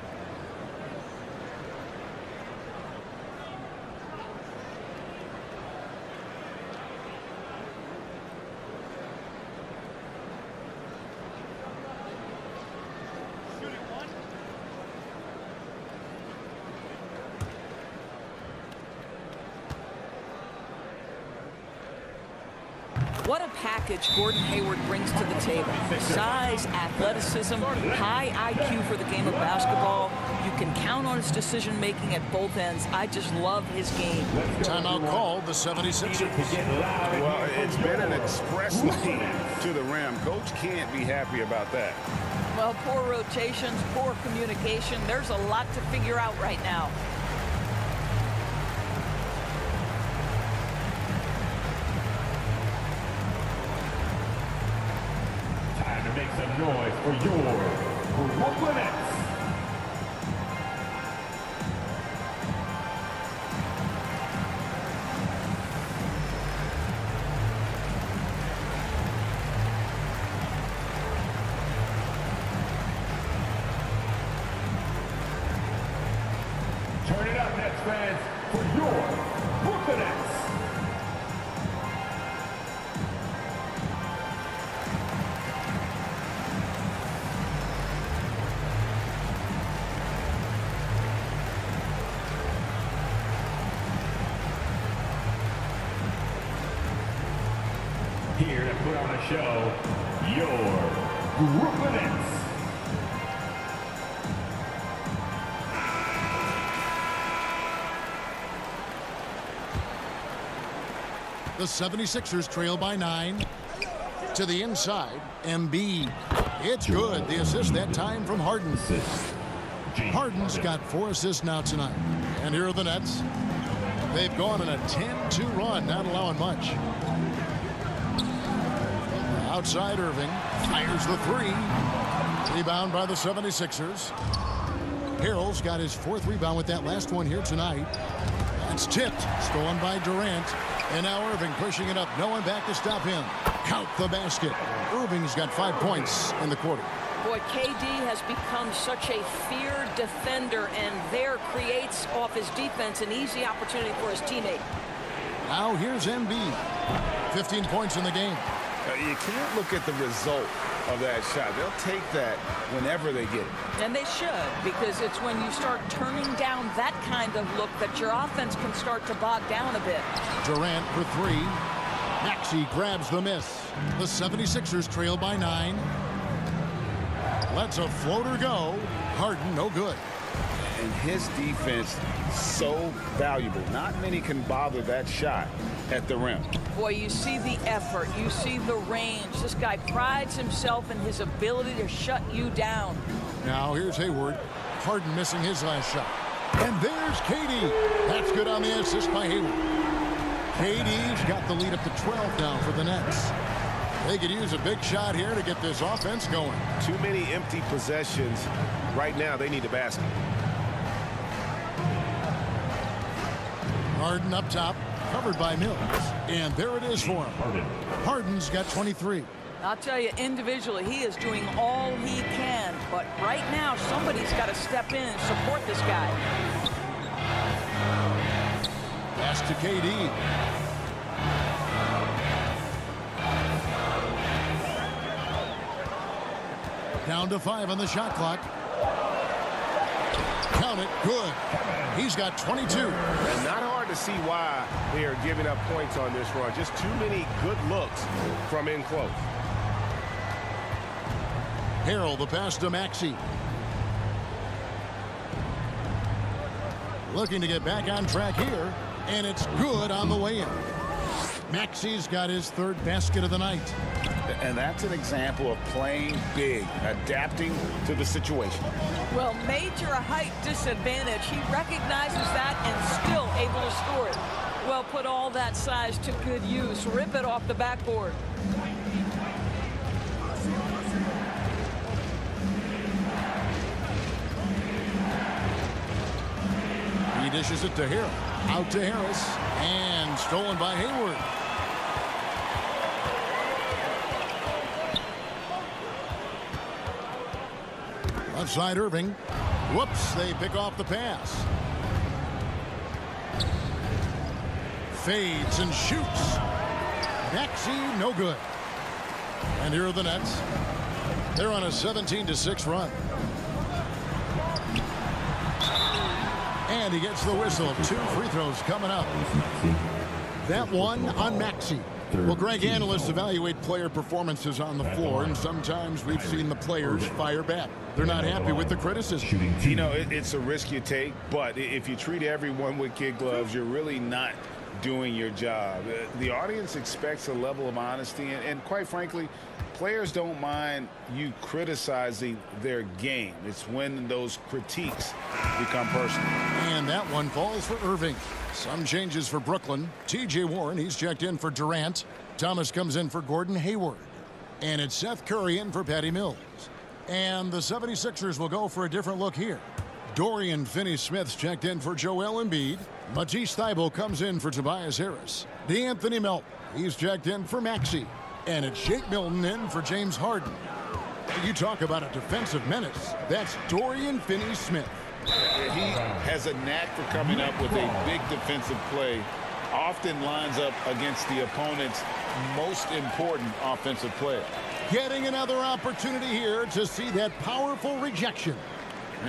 What a package Gordon Hayward brings to the table. Size, athleticism, high IQ for the game of basketball. You can count on his decision-making at both ends. I just love his game. Timeout called the 76ers. Well, it's been an express lane to the rim. Coach can't be happy about that. Well, poor rotations, poor communication. There's a lot to figure out right now. Make some noise for your Brooklyn Nets. Turn it up, Nets fans, for your Brooklyn Nets. Here to put on a show, your Brooklyn Nets. The 76ers trail by 9. To the inside, Embiid. It's good. The assist that time from Harden. Harden's got 4 assists now tonight. And here are the Nets. They've gone on a 10-2 run, not allowing much. Outside Irving, fires the 3. Rebound by the 76ers. Harrell's got his 4th rebound with that last one here tonight. That's tipped, stolen by Durant. And now Irving pushing it up, no one back to stop him. Count the basket. Irving's got 5 points in the quarter. Boy, KD has become such a feared defender, and there creates off his defense an easy opportunity for his teammate. Now here's Embiid. 15 points in the game. You can't look at the result of that shot. They'll take that whenever they get it. And they should, because it's when you start turning down that kind of look that your offense can start to bog down a bit. Durant for three. Maxey grabs the miss. The 76ers trail by 9. Lets a floater go. Harden, no good. And his defense so valuable. Not many can bother that shot at the rim. Boy, you see the effort. You see the range. This guy prides himself in his ability to shut you down. Now here's Hayward. Harden missing his last shot. And there's KD. That's good on the assist by Hayward. KD's got the lead up to 12 now for the Nets. They could use a big shot here to get this offense going. Too many empty possessions. Right now, they need a basket. Harden up top, covered by Mills. And there it is for him. Harden's got 23. I'll tell you, individually, he is doing all he can. But right now, somebody's got to step in and support this guy. Pass to KD. Down to 5 on the shot clock. Count it. Good. He's got 22. And not hard to see why they are giving up points on this run. Just too many good looks from in close. Harrell, the pass to Maxey. Looking to get back on track here. And it's good on the way in. Maxey's got his third basket of the night. And that's an example of playing big, adapting to the situation. Well, major height disadvantage. He recognizes that and still able to score it. Well, put all that size to good use. Rip it off the backboard. He dishes it to Harrell. Out to Harris. And stolen by Hayward. Left side Irving. Whoops, they pick off the pass. Fades and shoots. Maxey, no good. And here are the Nets. They're on a 17-6 run. And he gets the whistle. 2 free throws coming up. That one on Maxey. Well, Greg, analysts evaluate player performances on the floor, and sometimes we've seen the players fire back. They're not happy with the criticism. You know, it's a risk you take, but if you treat everyone with kid gloves, you're really not doing your job. The audience expects a level of honesty, and quite frankly, players don't mind you criticizing their game. It's when those critiques become personal. And that one falls for Irving. Some changes for Brooklyn. T.J. Warren, he's checked in for Durant. Thomas comes in for Gordon Hayward. And it's Seth Curry in for Patty Mills. And the 76ers will go for a different look here. Dorian Finney-Smith's checked in for Joel Embiid. Matisse Thybulle comes in for Tobias Harris. D'Anthony Melton, he's checked in for Maxey. And it's Shake Milton in for James Harden. You talk about a defensive menace. That's Dorian Finney-Smith. He has a knack for coming up with a big defensive play. Often lines up against the opponent's most important offensive player. Getting another opportunity here to see that powerful rejection.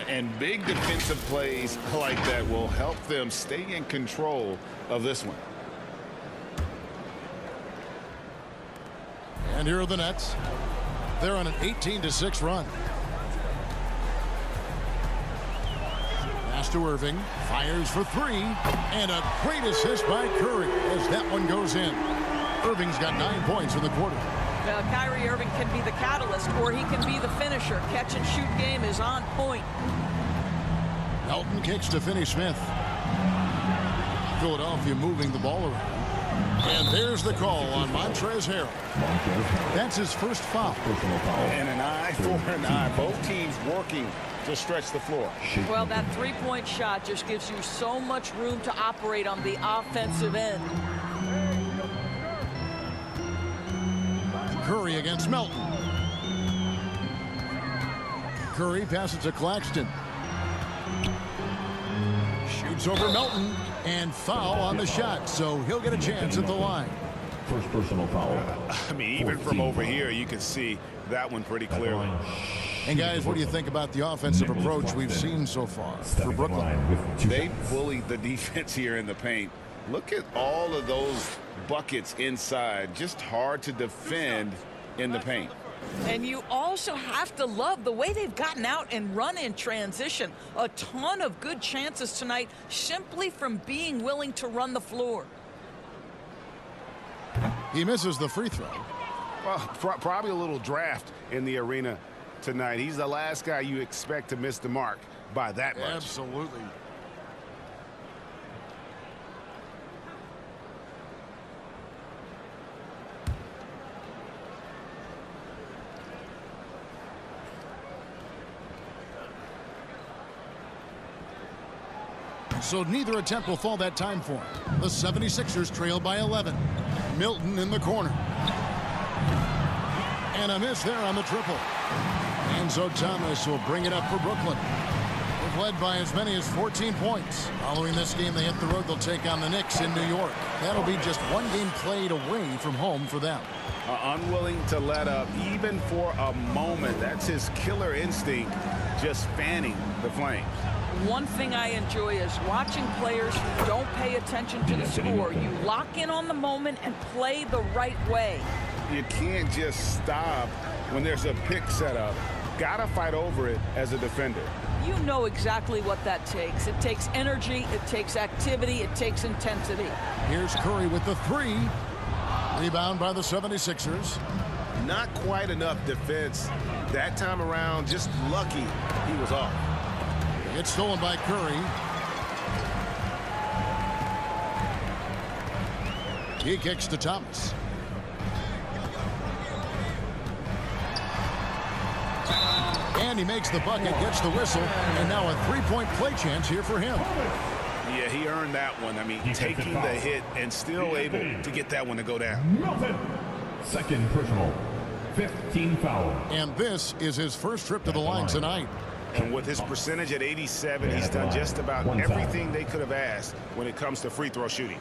And big defensive plays like that will help them stay in control of this one. And here are the Nets. They're on an 18-6 run. Pass to Irving. Fires for 3. And a great assist by Curry as that one goes in. Irving's got 9 points in the quarter. Kyrie Irving can be the catalyst, or he can be the finisher. Catch and shoot game is on point. Melton kicks to Finney-Smith. Philadelphia moving the ball around. And there's the call on Montrezl Harrell. That's his first foul. And an eye for an eye. Both teams working to stretch the floor. Well, that three-point shot just gives you so much room to operate on the offensive end. Curry against Melton. Curry passes to Claxton. Shoots over Melton. And foul on the shot, so he'll get a chance at the line. First personal foul. I mean, even from over here, you can see that one pretty clearly. And guys, what do you think about the offensive approach we've seen so far for Brooklyn? They bullied the defense here in the paint. Look at all of those buckets inside. Just hard to defend in the paint. And you also have to love the way they've gotten out and run in transition. A ton of good chances tonight simply from being willing to run the floor. He misses the free throw. Well, probably a little draft in the arena tonight. He's the last guy you expect to miss the mark by that much. Absolutely. So neither attempt will fall that time for him. The 76ers trail by 11. Milton in the corner. And a miss there on the triple. And so Thomas will bring it up for Brooklyn. They've led by as many as 14 points. Following this game, they hit the road. They'll take on the Knicks in New York. That'll be just one game played away from home for them. Unwilling to let up even for a moment. That's his killer instinct, just fanning the flames. One thing I enjoy is watching players who don't pay attention to the score. You lock in on the moment and play the right way. You can't just stop when there's a pick set up. Gotta fight over it as a defender. You know exactly what that takes. It takes energy, it takes activity, it takes intensity. Here's Curry with the three. Rebound by the 76ers. Not quite enough defense that time around. Just lucky he was off. It's stolen by Curry. He kicks to Thomas. And he makes the bucket, gets the whistle, and now a three-point play chance here for him. Yeah, he earned that one. I mean, taking the hit and still able to get that one to go down. Milton. Second personal. 15 foul. And this is his first trip to the line tonight. And with his percentage at 87, he's done just about everything they could have asked when it comes to free throw shooting.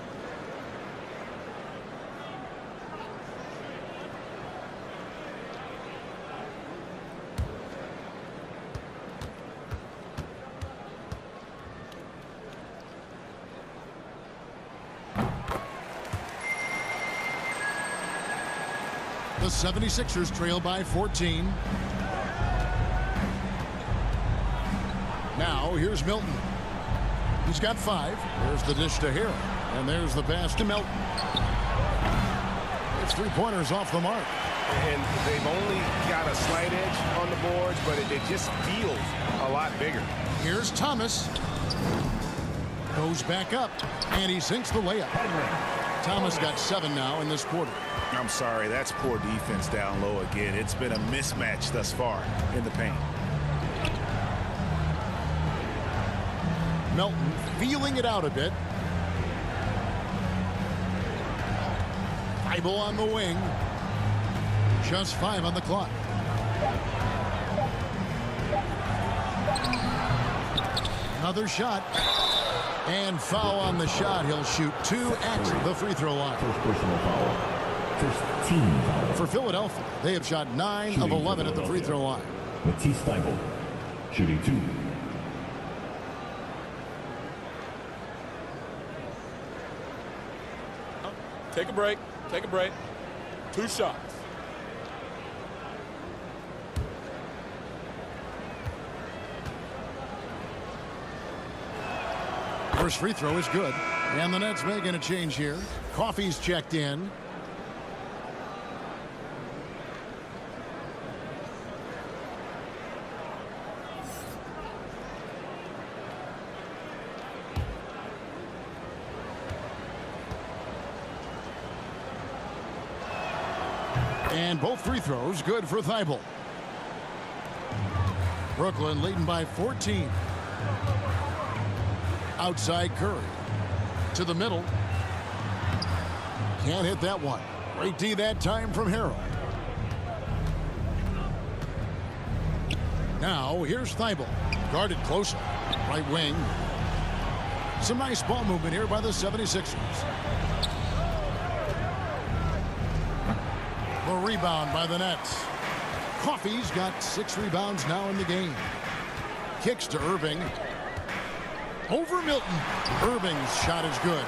The 76ers trail by 14. Now, here's Milton. He's got 5. There's the dish to Harrell. And there's the pass to Milton. It's three-pointers off the mark. And they've only got a slight edge on the boards, but it just feels a lot bigger. Here's Thomas. Goes back up, and he sinks the layup. Thomas got 7 now in this quarter. I'm sorry, that's poor defense down low again. It's been a mismatch thus far in the paint. Melton feeling it out a bit. Thibault on the wing. Just 5 on the clock. Another shot. And foul on the shot. He'll shoot 2 at the free throw line. First personal foul. First team foul. For Philadelphia, they have shot 9 of 11 at the free throw line. Matisse Thibault. Shooting 2. Take a break. Take a break. 2 shots. First free throw is good. And the Nets making a change here. Coffey's checked in. And both free throws good for Thibault. Brooklyn leading by 14. Outside Curry. To the middle. Can't hit that one. Great D that time from Harrell. Now here's Thibault. Guarded closer. Right wing. Some nice ball movement here by the 76ers. The rebound by the Nets. Coffey's got 6 rebounds now in the game. Kicks to Irving. Over Milton. Irving's shot is good.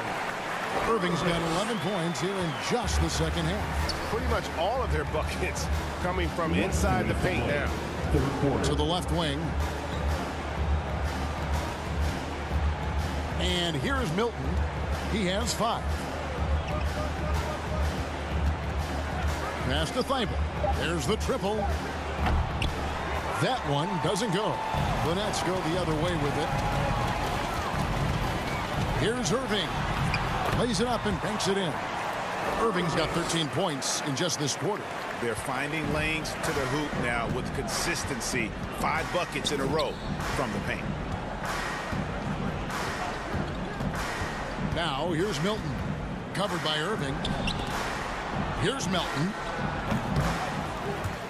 Irving's got 11 points here in just the second half. Pretty much all of their buckets coming from inside the paint now. To the left wing. And here's Milton. He has 5. Pass to Thibault. There's the triple. That one doesn't go. The Nets go the other way with it. Here's Irving. Lays it up and banks it in. Irving's got 13 points in just this quarter. They're finding lanes to the hoop now with consistency. 5 buckets in a row from the paint. Now here's Milton. Covered by Irving. Here's Milton.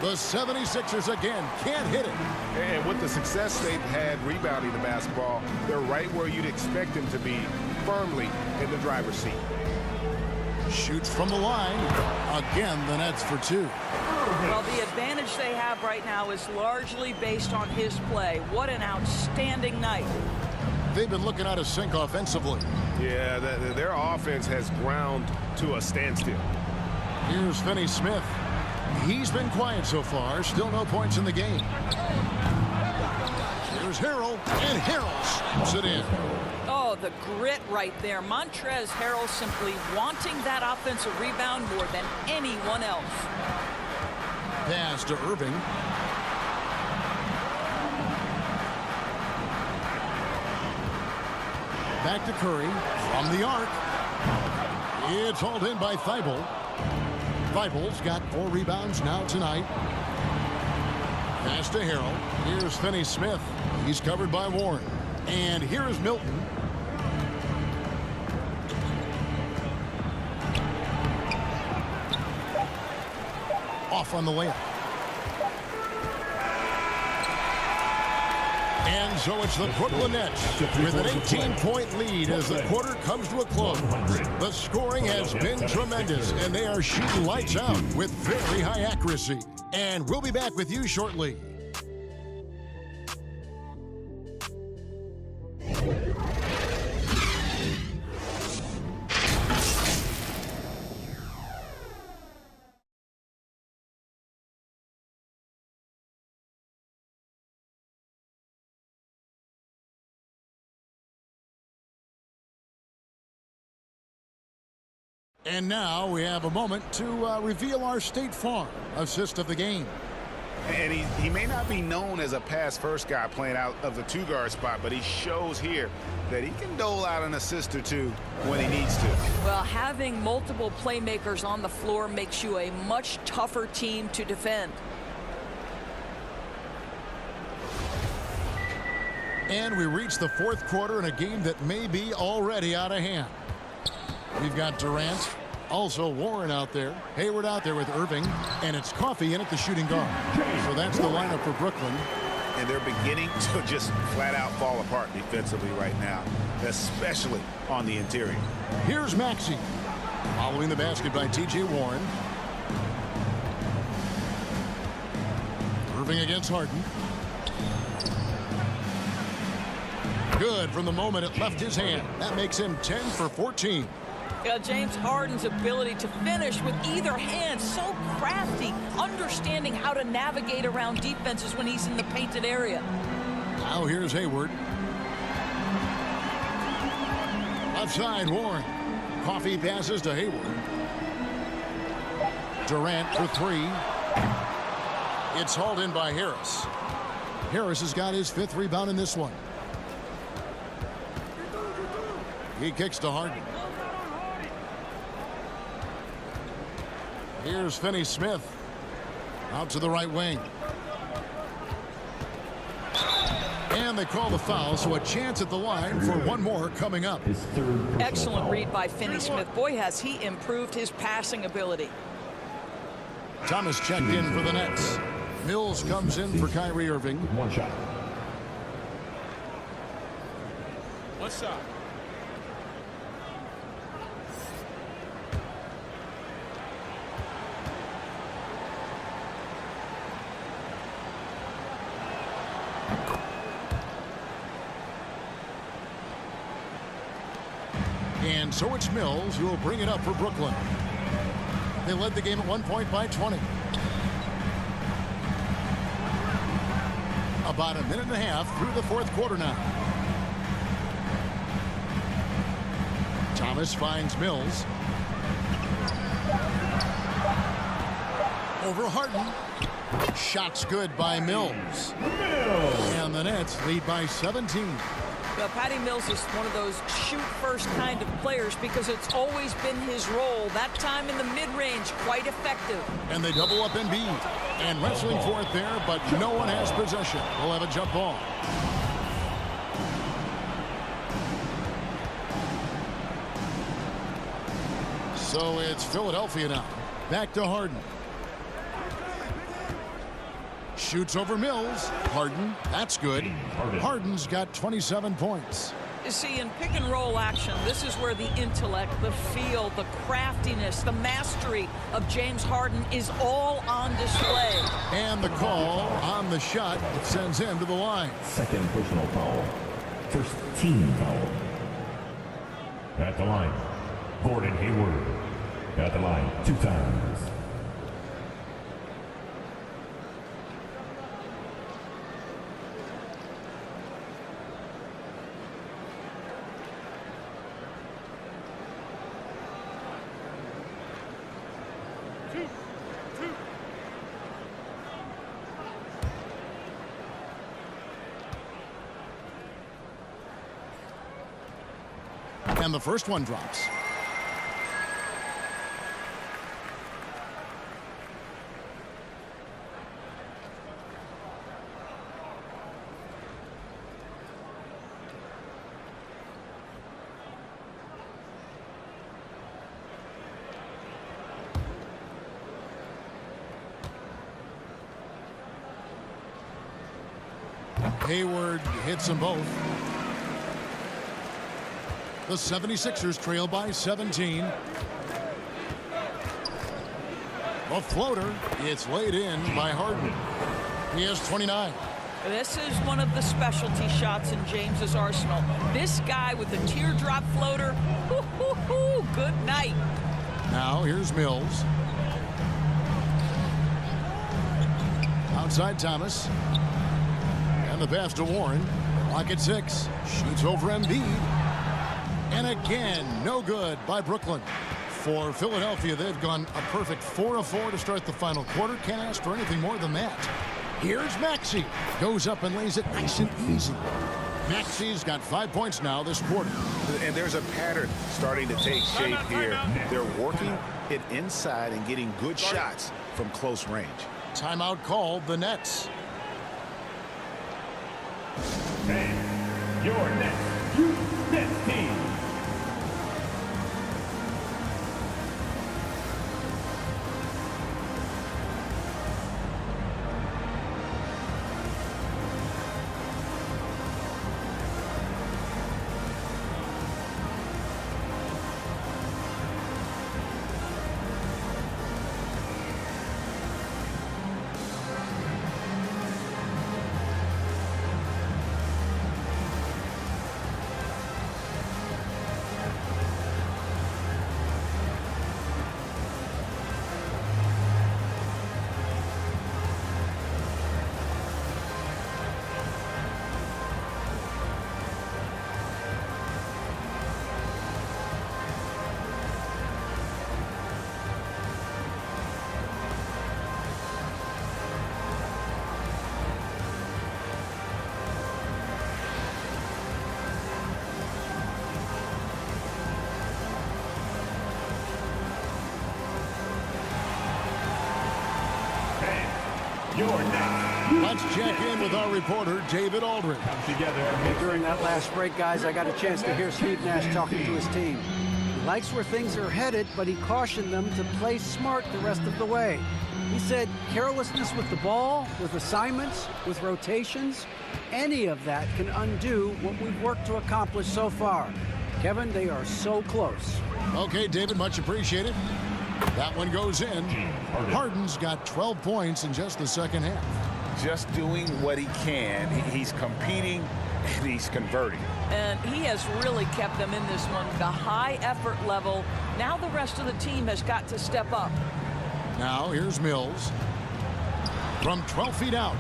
The 76ers again can't hit it. And with the success they've had rebounding the basketball, they're right where you'd expect them to be, firmly in the driver's seat. Shoots from the line. Again, the Nets for 2. Well, the advantage they have right now is largely based on his play. What an outstanding night. They've been looking out of sync offensively. Yeah, their offense has ground to a standstill. Here's Finney-Smith. He's been quiet so far. Still no points in the game. Here's Harrell, and Harrell shoots it in. Oh, the grit right there. Montrezl Harrell simply wanting that offensive rebound more than anyone else. Pass to Irving. Back to Curry from the arc. It's hauled in by Thibault. Thibault's got 4 rebounds now tonight. Pass to Harrell. Here's Finney-Smith. He's covered by Warren. And here is Milton. Off on the layup. And so it's the Brooklyn Nets with an 18-point lead as the quarter comes to a close. The scoring has been tremendous, and they are shooting lights out with very high accuracy. And we'll be back with you shortly. And now we have a moment to reveal our State Farm assist of the game. And he may not be known as a pass-first guy playing out of the 2-guard spot, but he shows here that he can dole out an assist or 2 when he needs to. Well, having multiple playmakers on the floor makes you a much tougher team to defend. And we reach the 4th quarter in a game that may be already out of hand. We've got Durant, also Warren out there, Hayward out there with Irving, and it's Coffey in at the shooting guard. So that's the lineup for Brooklyn. And they're beginning to just flat out fall apart defensively right now, especially on the interior. Here's Maxey. Following the basket by T.J. Warren. Irving against Harden. Good from the moment it left his hand. That makes him 10 for 14. Yeah, James Harden's ability to finish with either hand, so crafty, understanding how to navigate around defenses when he's in the painted area. Now here's Hayward. Left side, Warren. Coffey passes to Hayward. Durant for 3. It's hauled in by Harris. Harris has got his 5th rebound in this one. He kicks to Harden. Here's Finney-Smith. Out to the right wing. And they call the foul, so a chance at the line for one more coming up. Excellent read by Finney-Smith. Boy, has he improved his passing ability. Thomas checked in for the Nets. Mills comes in for Kyrie Irving. One shot. One shot. And so it's Mills who will bring it up for Brooklyn. They led the game at 1 point by 20. About a minute and a half through the fourth quarter now. Thomas finds Mills. Over Harden. Shots good by Mills. And the Nets lead by 17. Well, Patty Mills is one of those shoot-first kind of players because it's always been his role. That time in the mid-range, quite effective. And they double up Embiid. And wrestling for it there, but no one has possession. We'll have a jump ball. So it's Philadelphia now. Back to Harden. Shoots over Mills. Harden, that's good. Harden's got 27 points. You see, in pick and roll action, this is where the intellect, the feel, the craftiness, the mastery of James Harden is all on display. And the call on the shot that sends him to the line. Second personal foul. First team foul. At the line, Gordon Hayward. At the line 2 times. And the first one drops. Hayward hits them both. The 76ers trail by 17. A floater. It's laid in by Harden. He has 29. This is one of the specialty shots in James's arsenal. This guy with the teardrop floater. Good night. Now here's Mills. Outside Thomas. And the pass to Warren. Clock at 6. Shoots over Embiid. And again, no good by Brooklyn. For Philadelphia, they've gone a perfect 4 of 4 to start the final quarter. Can't ask for anything more than that. Here's Maxey. Goes up and lays it nice and easy. Maxey's got 5 points now this quarter. And there's a pattern starting to take shape here. They're working it inside and getting good shots from close range. Timeout called the Nets. And your Nets team. Let's check in with our reporter, David Aldridge. During that last break, guys, I got a chance to hear Steve Nash talking to his team. He likes where things are headed, but he cautioned them to play smart the rest of the way. He said carelessness with the ball, with assignments, with rotations, any of that can undo what we've worked to accomplish so far. Kevin, they are so close. Okay, David, much appreciated. That one goes in. Harden's got 12 points in just the second half. Just doing what he can. He's competing and he's converting. And he has really kept them in this one. The high effort level. Now the rest of the team has got to step up. Now here's Mills. From 12 feet out,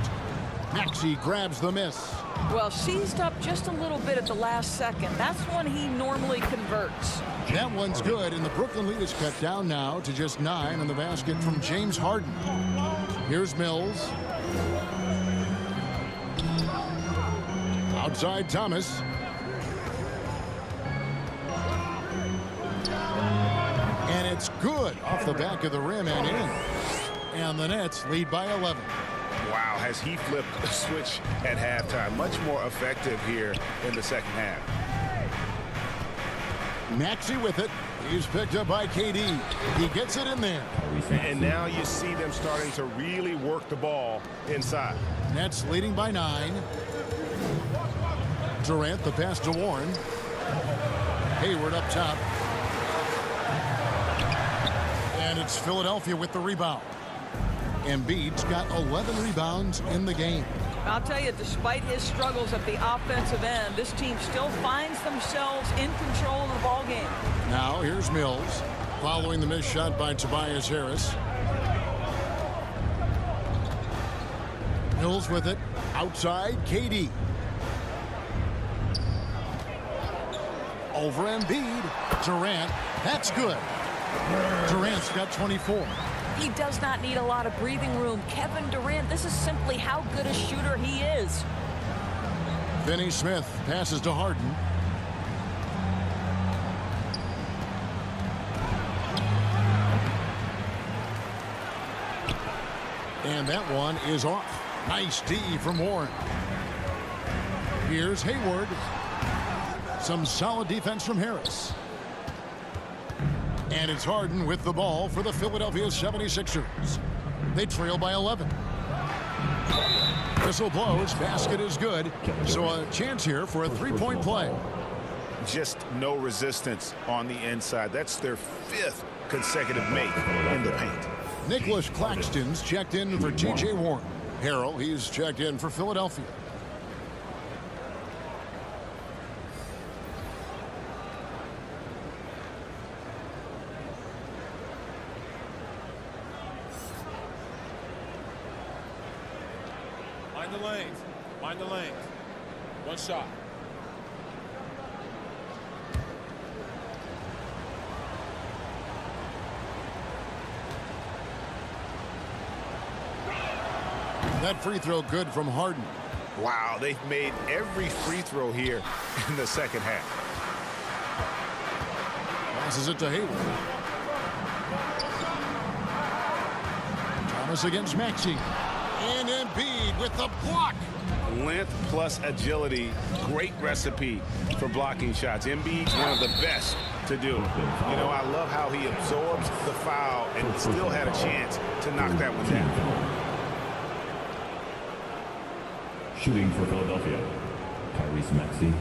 Maxey grabs the miss. Well, seized up just a little bit at the last second. That's when he normally converts. That one's good, and the Brooklyn lead is cut down now to just 9 on the basket from James Harden. Here's Mills. Outside Thomas. And it's good off the back of the rim and in. And the Nets lead by 11. Wow, has he flipped the switch at halftime. Much more effective here in the second half. Maxey with it. He's picked up by KD. He gets it in there. And now you see them starting to really work the ball inside. Nets leading by 9. Durant, the pass to Warren. Hayward up top. And it's Philadelphia with the rebound. Embiid's got 11 rebounds in the game. I'll tell you, despite his struggles at the offensive end, this team still finds themselves in control of the ball game. Now here's Mills, following the missed shot by Tobias Harris. Mills with it, outside KD. Over Embiid, Durant, that's good. Durant's got 24. He does not need a lot of breathing room. Kevin Durant, this is simply how good a shooter he is. Finney-Smith passes to Harden. And that one is off. Nice D from Warren. Here's Hayward. Some solid defense from Harris. And it's Harden with the ball for the Philadelphia 76ers. They trail by 11. Whistle blows. Basket is good. So a chance here for a three-point play. Just no resistance on the inside. That's their 5th consecutive make in the paint. Nicholas Claxton's checked in for T.J. Warren. Harrell, he's checked in for Philadelphia. Mind the lanes. Mind the lanes. One shot. That free throw good from Harden. Wow, they've made every free throw here in the second half. Passes it to Hayward. Thomas against Maxey. And Embiid with the block. Length plus agility, great recipe for blocking shots. Embiid's one of the best to do. You know, I love how he absorbs the foul and still had a chance to knock that one down. Shooting for Philadelphia, Tyrese Maxey,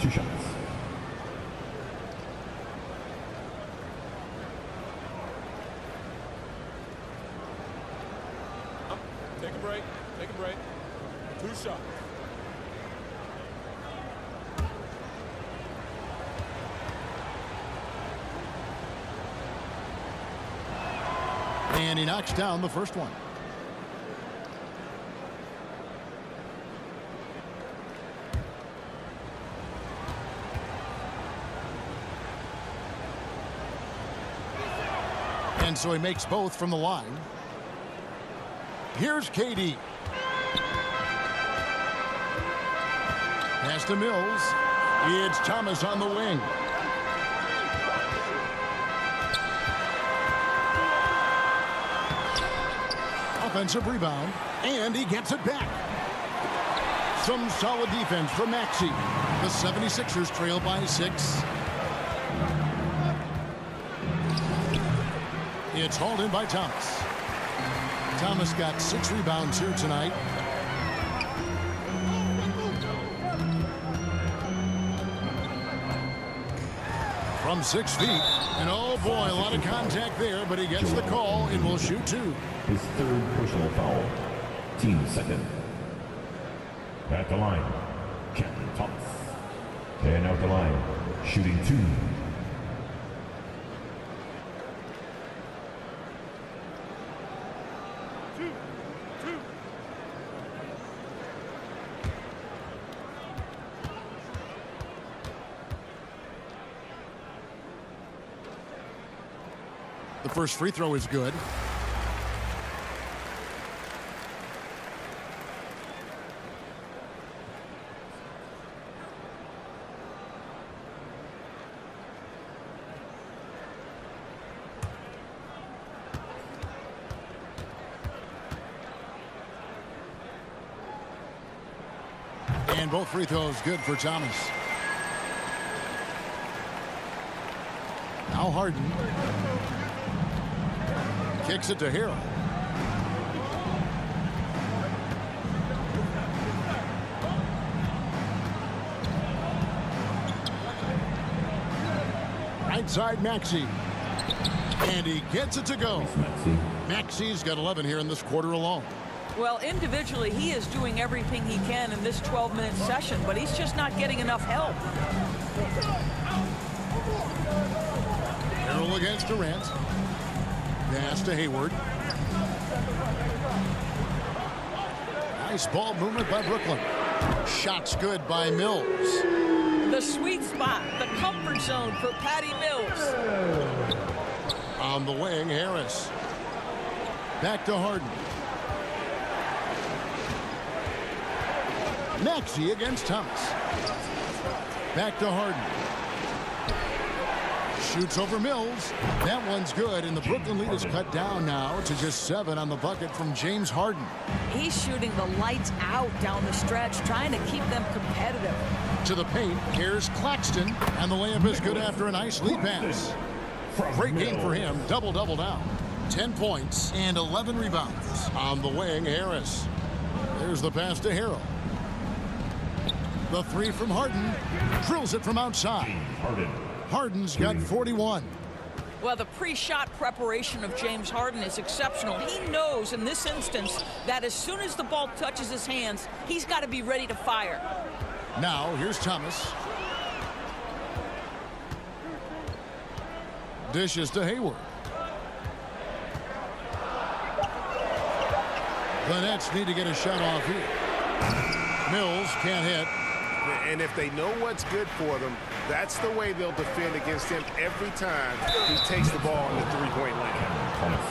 2 shots. Take a break. Take a break. 2 shots. And he knocks down the first one. And so he makes both from the line. Here's KD. Pass to Mills. It's Thomas on the wing. Offensive rebound, and he gets it back. Some solid defense from Maxey. The 76ers trail by 6. It's hauled in by Thomas. Thomas got 6 rebounds here tonight. From 6 feet. And oh boy, a lot of contact there, but he gets the call and will shoot 2. His 3rd personal foul. Team 2nd. At the line, Kevin And out the line, shooting 2. The first free throw is good. And both free throws good for Thomas. Now Harden. Kicks it to Hero. Right side Maxey. And he gets it to go. Maxey's got 11 here in this quarter alone. Well, individually, he is doing everything he can in this 12-minute session, but he's just not getting enough help. Harrell against Durant. Pass to Hayward. Nice ball movement by Brooklyn. Shots good by Mills. The sweet spot, the comfort zone for Patty Mills. On the wing, Harris. Back to Harden. Maxey against Thomas. Back to Harden. Shoots over Mills. That one's good, and the Brooklyn lead is cut down now to just 7 on the bucket from James Harden. He's shooting the lights out down the stretch, trying to keep them competitive. To the paint, here's Claxton, and the layup is good after a nice lead pass. Great game for him, double-double down. 10 points and 11 rebounds. On the wing, Harris. There's the pass to Harrell. The three from Harden. Drills it from outside. Harden's got 41. Well, the pre-shot preparation of James Harden is exceptional. He knows in this instance that as soon as the ball touches his hands, he's got to be ready to fire. Now, here's Thomas. Dishes to Hayward. The Nets need to get a shot off here. Mills can't hit. And if they know what's good for them, that's the way they'll defend against him every time he takes the ball in the three-point line. Thomas,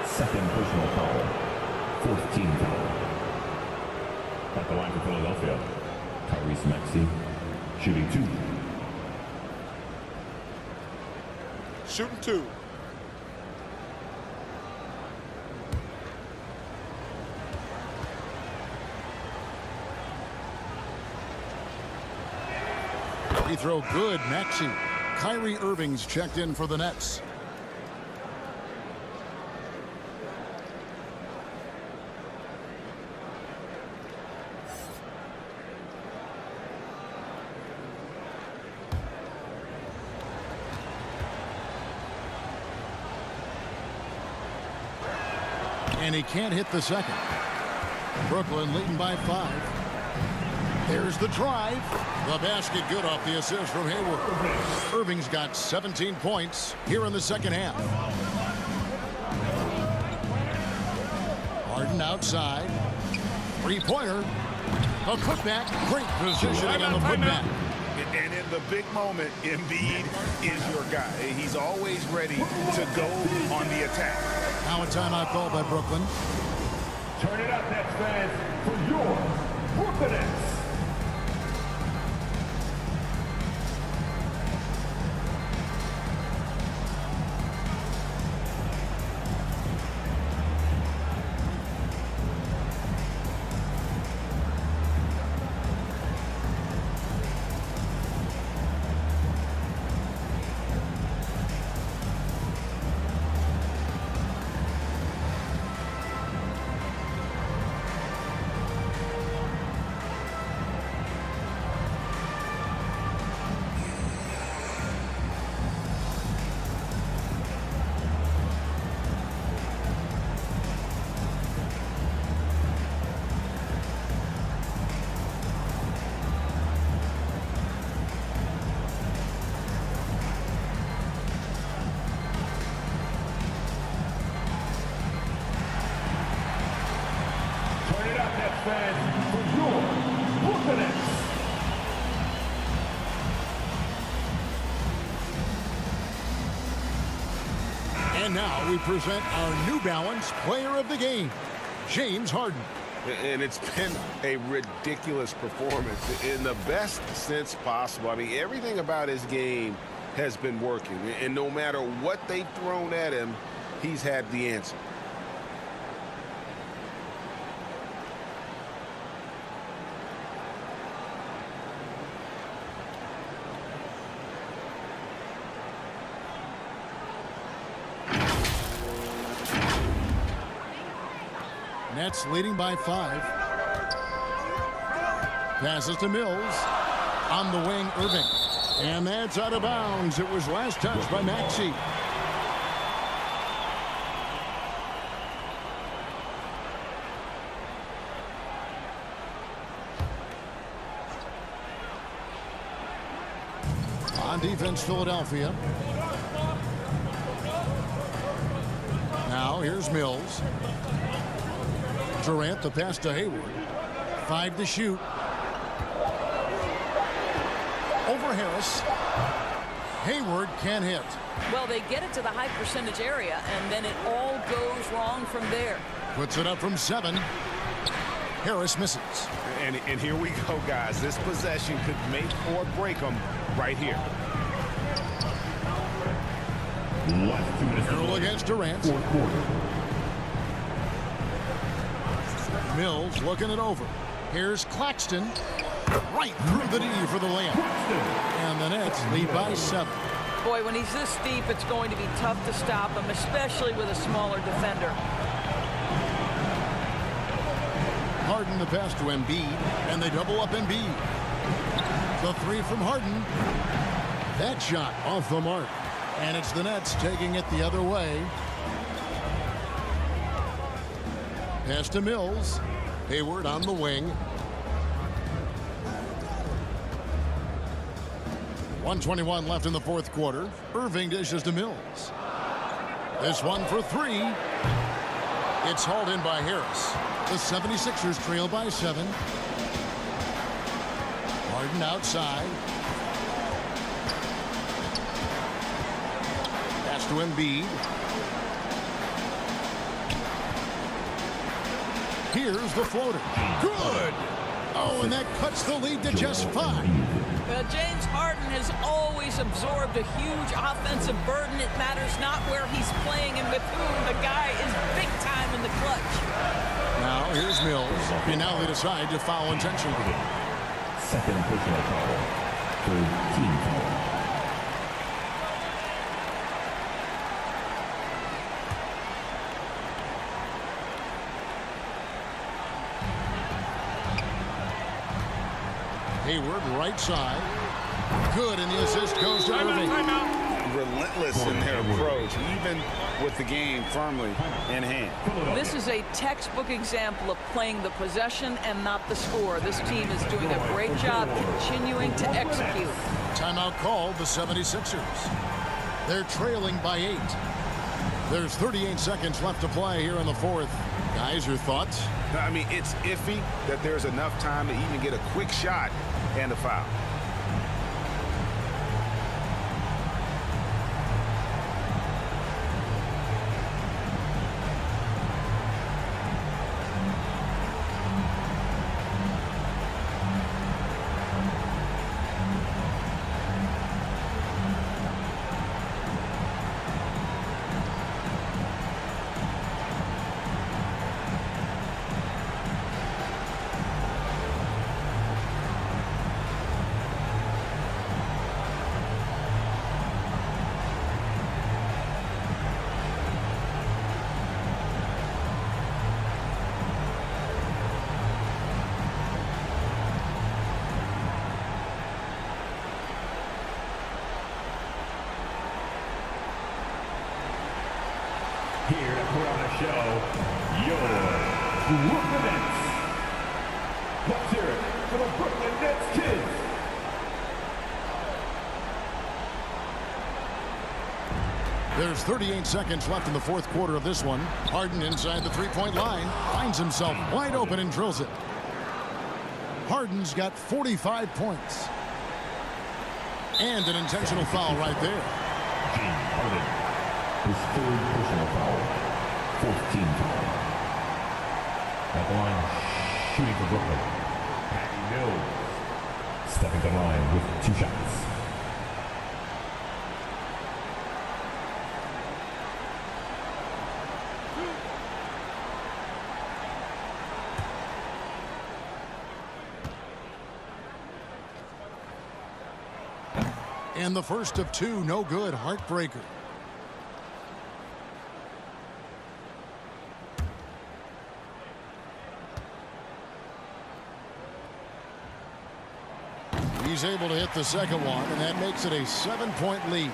second personal foul, 14th foul. At the line for Philadelphia, Tyrese Maxey, shooting 2. Shooting 2. Free throw good, Maxey. Kyrie Irving's checked in for the Nets. And he can't hit the second. Brooklyn leading by 5. There's the drive. The basket good off the assist from Hayward. Irving's got 17 points here in the second half. Harden outside. Three-pointer. A putback. Great positioning on the putback. And in the big moment, Embiid is your guy. He's always ready to go on the attack. Now a timeout call by Brooklyn. Turn it up, Nets fans, for your Brooklyn Nets. And now we present our New Balance Player of the Game, James Harden. And it's been a ridiculous performance in the best sense possible. I mean, everything about his game has been working. And no matter what they've thrown at him, he's had the answer. Nets leading by 5. Passes to Mills. On the wing, Irving. And that's out of bounds. It was last touched by Maxey. On defense, Philadelphia. Now here's Mills. Durant, the pass to Hayward. 5 to shoot. Over Harris. Hayward can't hit. Well, they get it to the high percentage area, and then it all goes wrong from there. Puts it up from 7. Harris misses. And here we go, guys. This possession could make or break them right here. Earl against Durant. Mills looking it over. Here's Claxton. Right through the D for the layup. And the Nets lead by 7. Boy, when he's this deep, it's going to be tough to stop him, especially with a smaller defender. Harden the pass to Embiid, and they double up Embiid. The 3 from Harden. That shot off the mark. And it's the Nets taking it the other way. Pass to Mills. Hayward on the wing. 1:21 left in the fourth quarter. Irving dishes to Mills. This one for 3. It's hauled in by Harris. The 76ers trail by 7. Harden outside. Pass to Embiid. Here's the floater. Good! Oh, and that cuts the lead to just 5. James Harden has always absorbed a huge offensive burden. It matters not where he's playing and with whom. The guy is big time in the clutch. Now, here's Mills. And now they decide to foul intentionally. Second personal foul. Third team foul. Hayward, right side. Good, and the assist goes to Irving. Relentless in their approach, even with the game firmly in hand. This is a textbook example of playing the possession and not the score. This team is doing a great job continuing to execute. Timeout called the 76ers. They're trailing by 8. There's 38 seconds left to play here in the fourth. Guys, your thoughts? I mean, it's iffy that there's enough time to even get a quick shot and a foul. Here to put on a show, your Brooklyn Nets. Let's hear it for the Brooklyn Nets kids. There's 38 seconds left in the fourth quarter of this one. Harden inside the three-point line. Finds himself wide open and drills it. Harden's got 45 points. And an intentional foul right there. His third personal foul. 14th foul. At the line, shooting for Brooklyn. Patty Mills. Stepping to the line with 2 shots. And the first of 2, no good, heartbreaker. He's able to hit the second one, and that makes it a 7-point lead.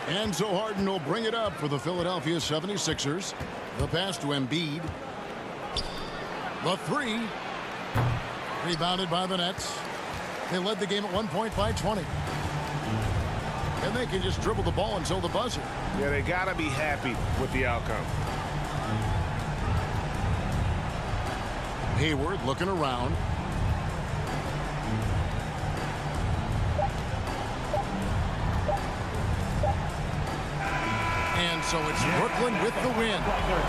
And so Harden will bring it up for the Philadelphia 76ers. The pass to Embiid. The 3. Rebounded by the Nets. They led the game at one point by 20. And they can just dribble the ball until the buzzer. Yeah, they got to be happy with the outcome. Hayward looking around. And so it's Brooklyn with the win.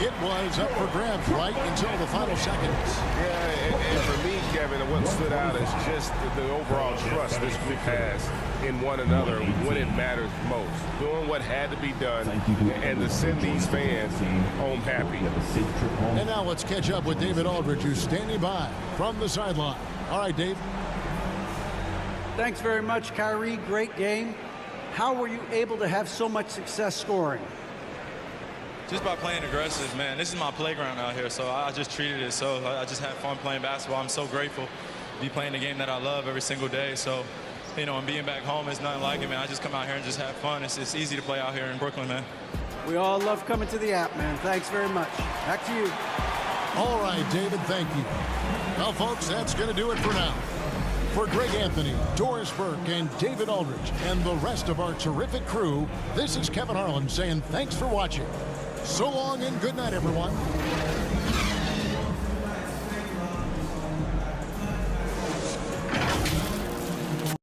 It was up for grabs right until the final seconds. Yeah, and for me, Kevin, what stood out is just the overall trust this group has in one another when it matters most. Doing what had to be done and to send these fans home happy. And now let's catch up with David Aldridge, who's standing by from the sideline. All right, Dave. Thanks very much, Kyrie. Great game. How were you able to have so much success scoring? Just by playing aggressive, man. This is my playground out here, so I just treated it so. I just had fun playing basketball. I'm so grateful to be playing the game that I love every single day. So, you know, and being back home is nothing like it, man. I just come out here and just have fun. It's easy to play out here in Brooklyn, man. We all love coming to the app, man. Thanks very much. Back to you. All right, David, thank you. Well, folks, that's going to do it for now. For Greg Anthony, Doris Burke, and David Aldridge, and the rest of our terrific crew, this is Kevin Harlan saying thanks for watching. So long and good night, everyone.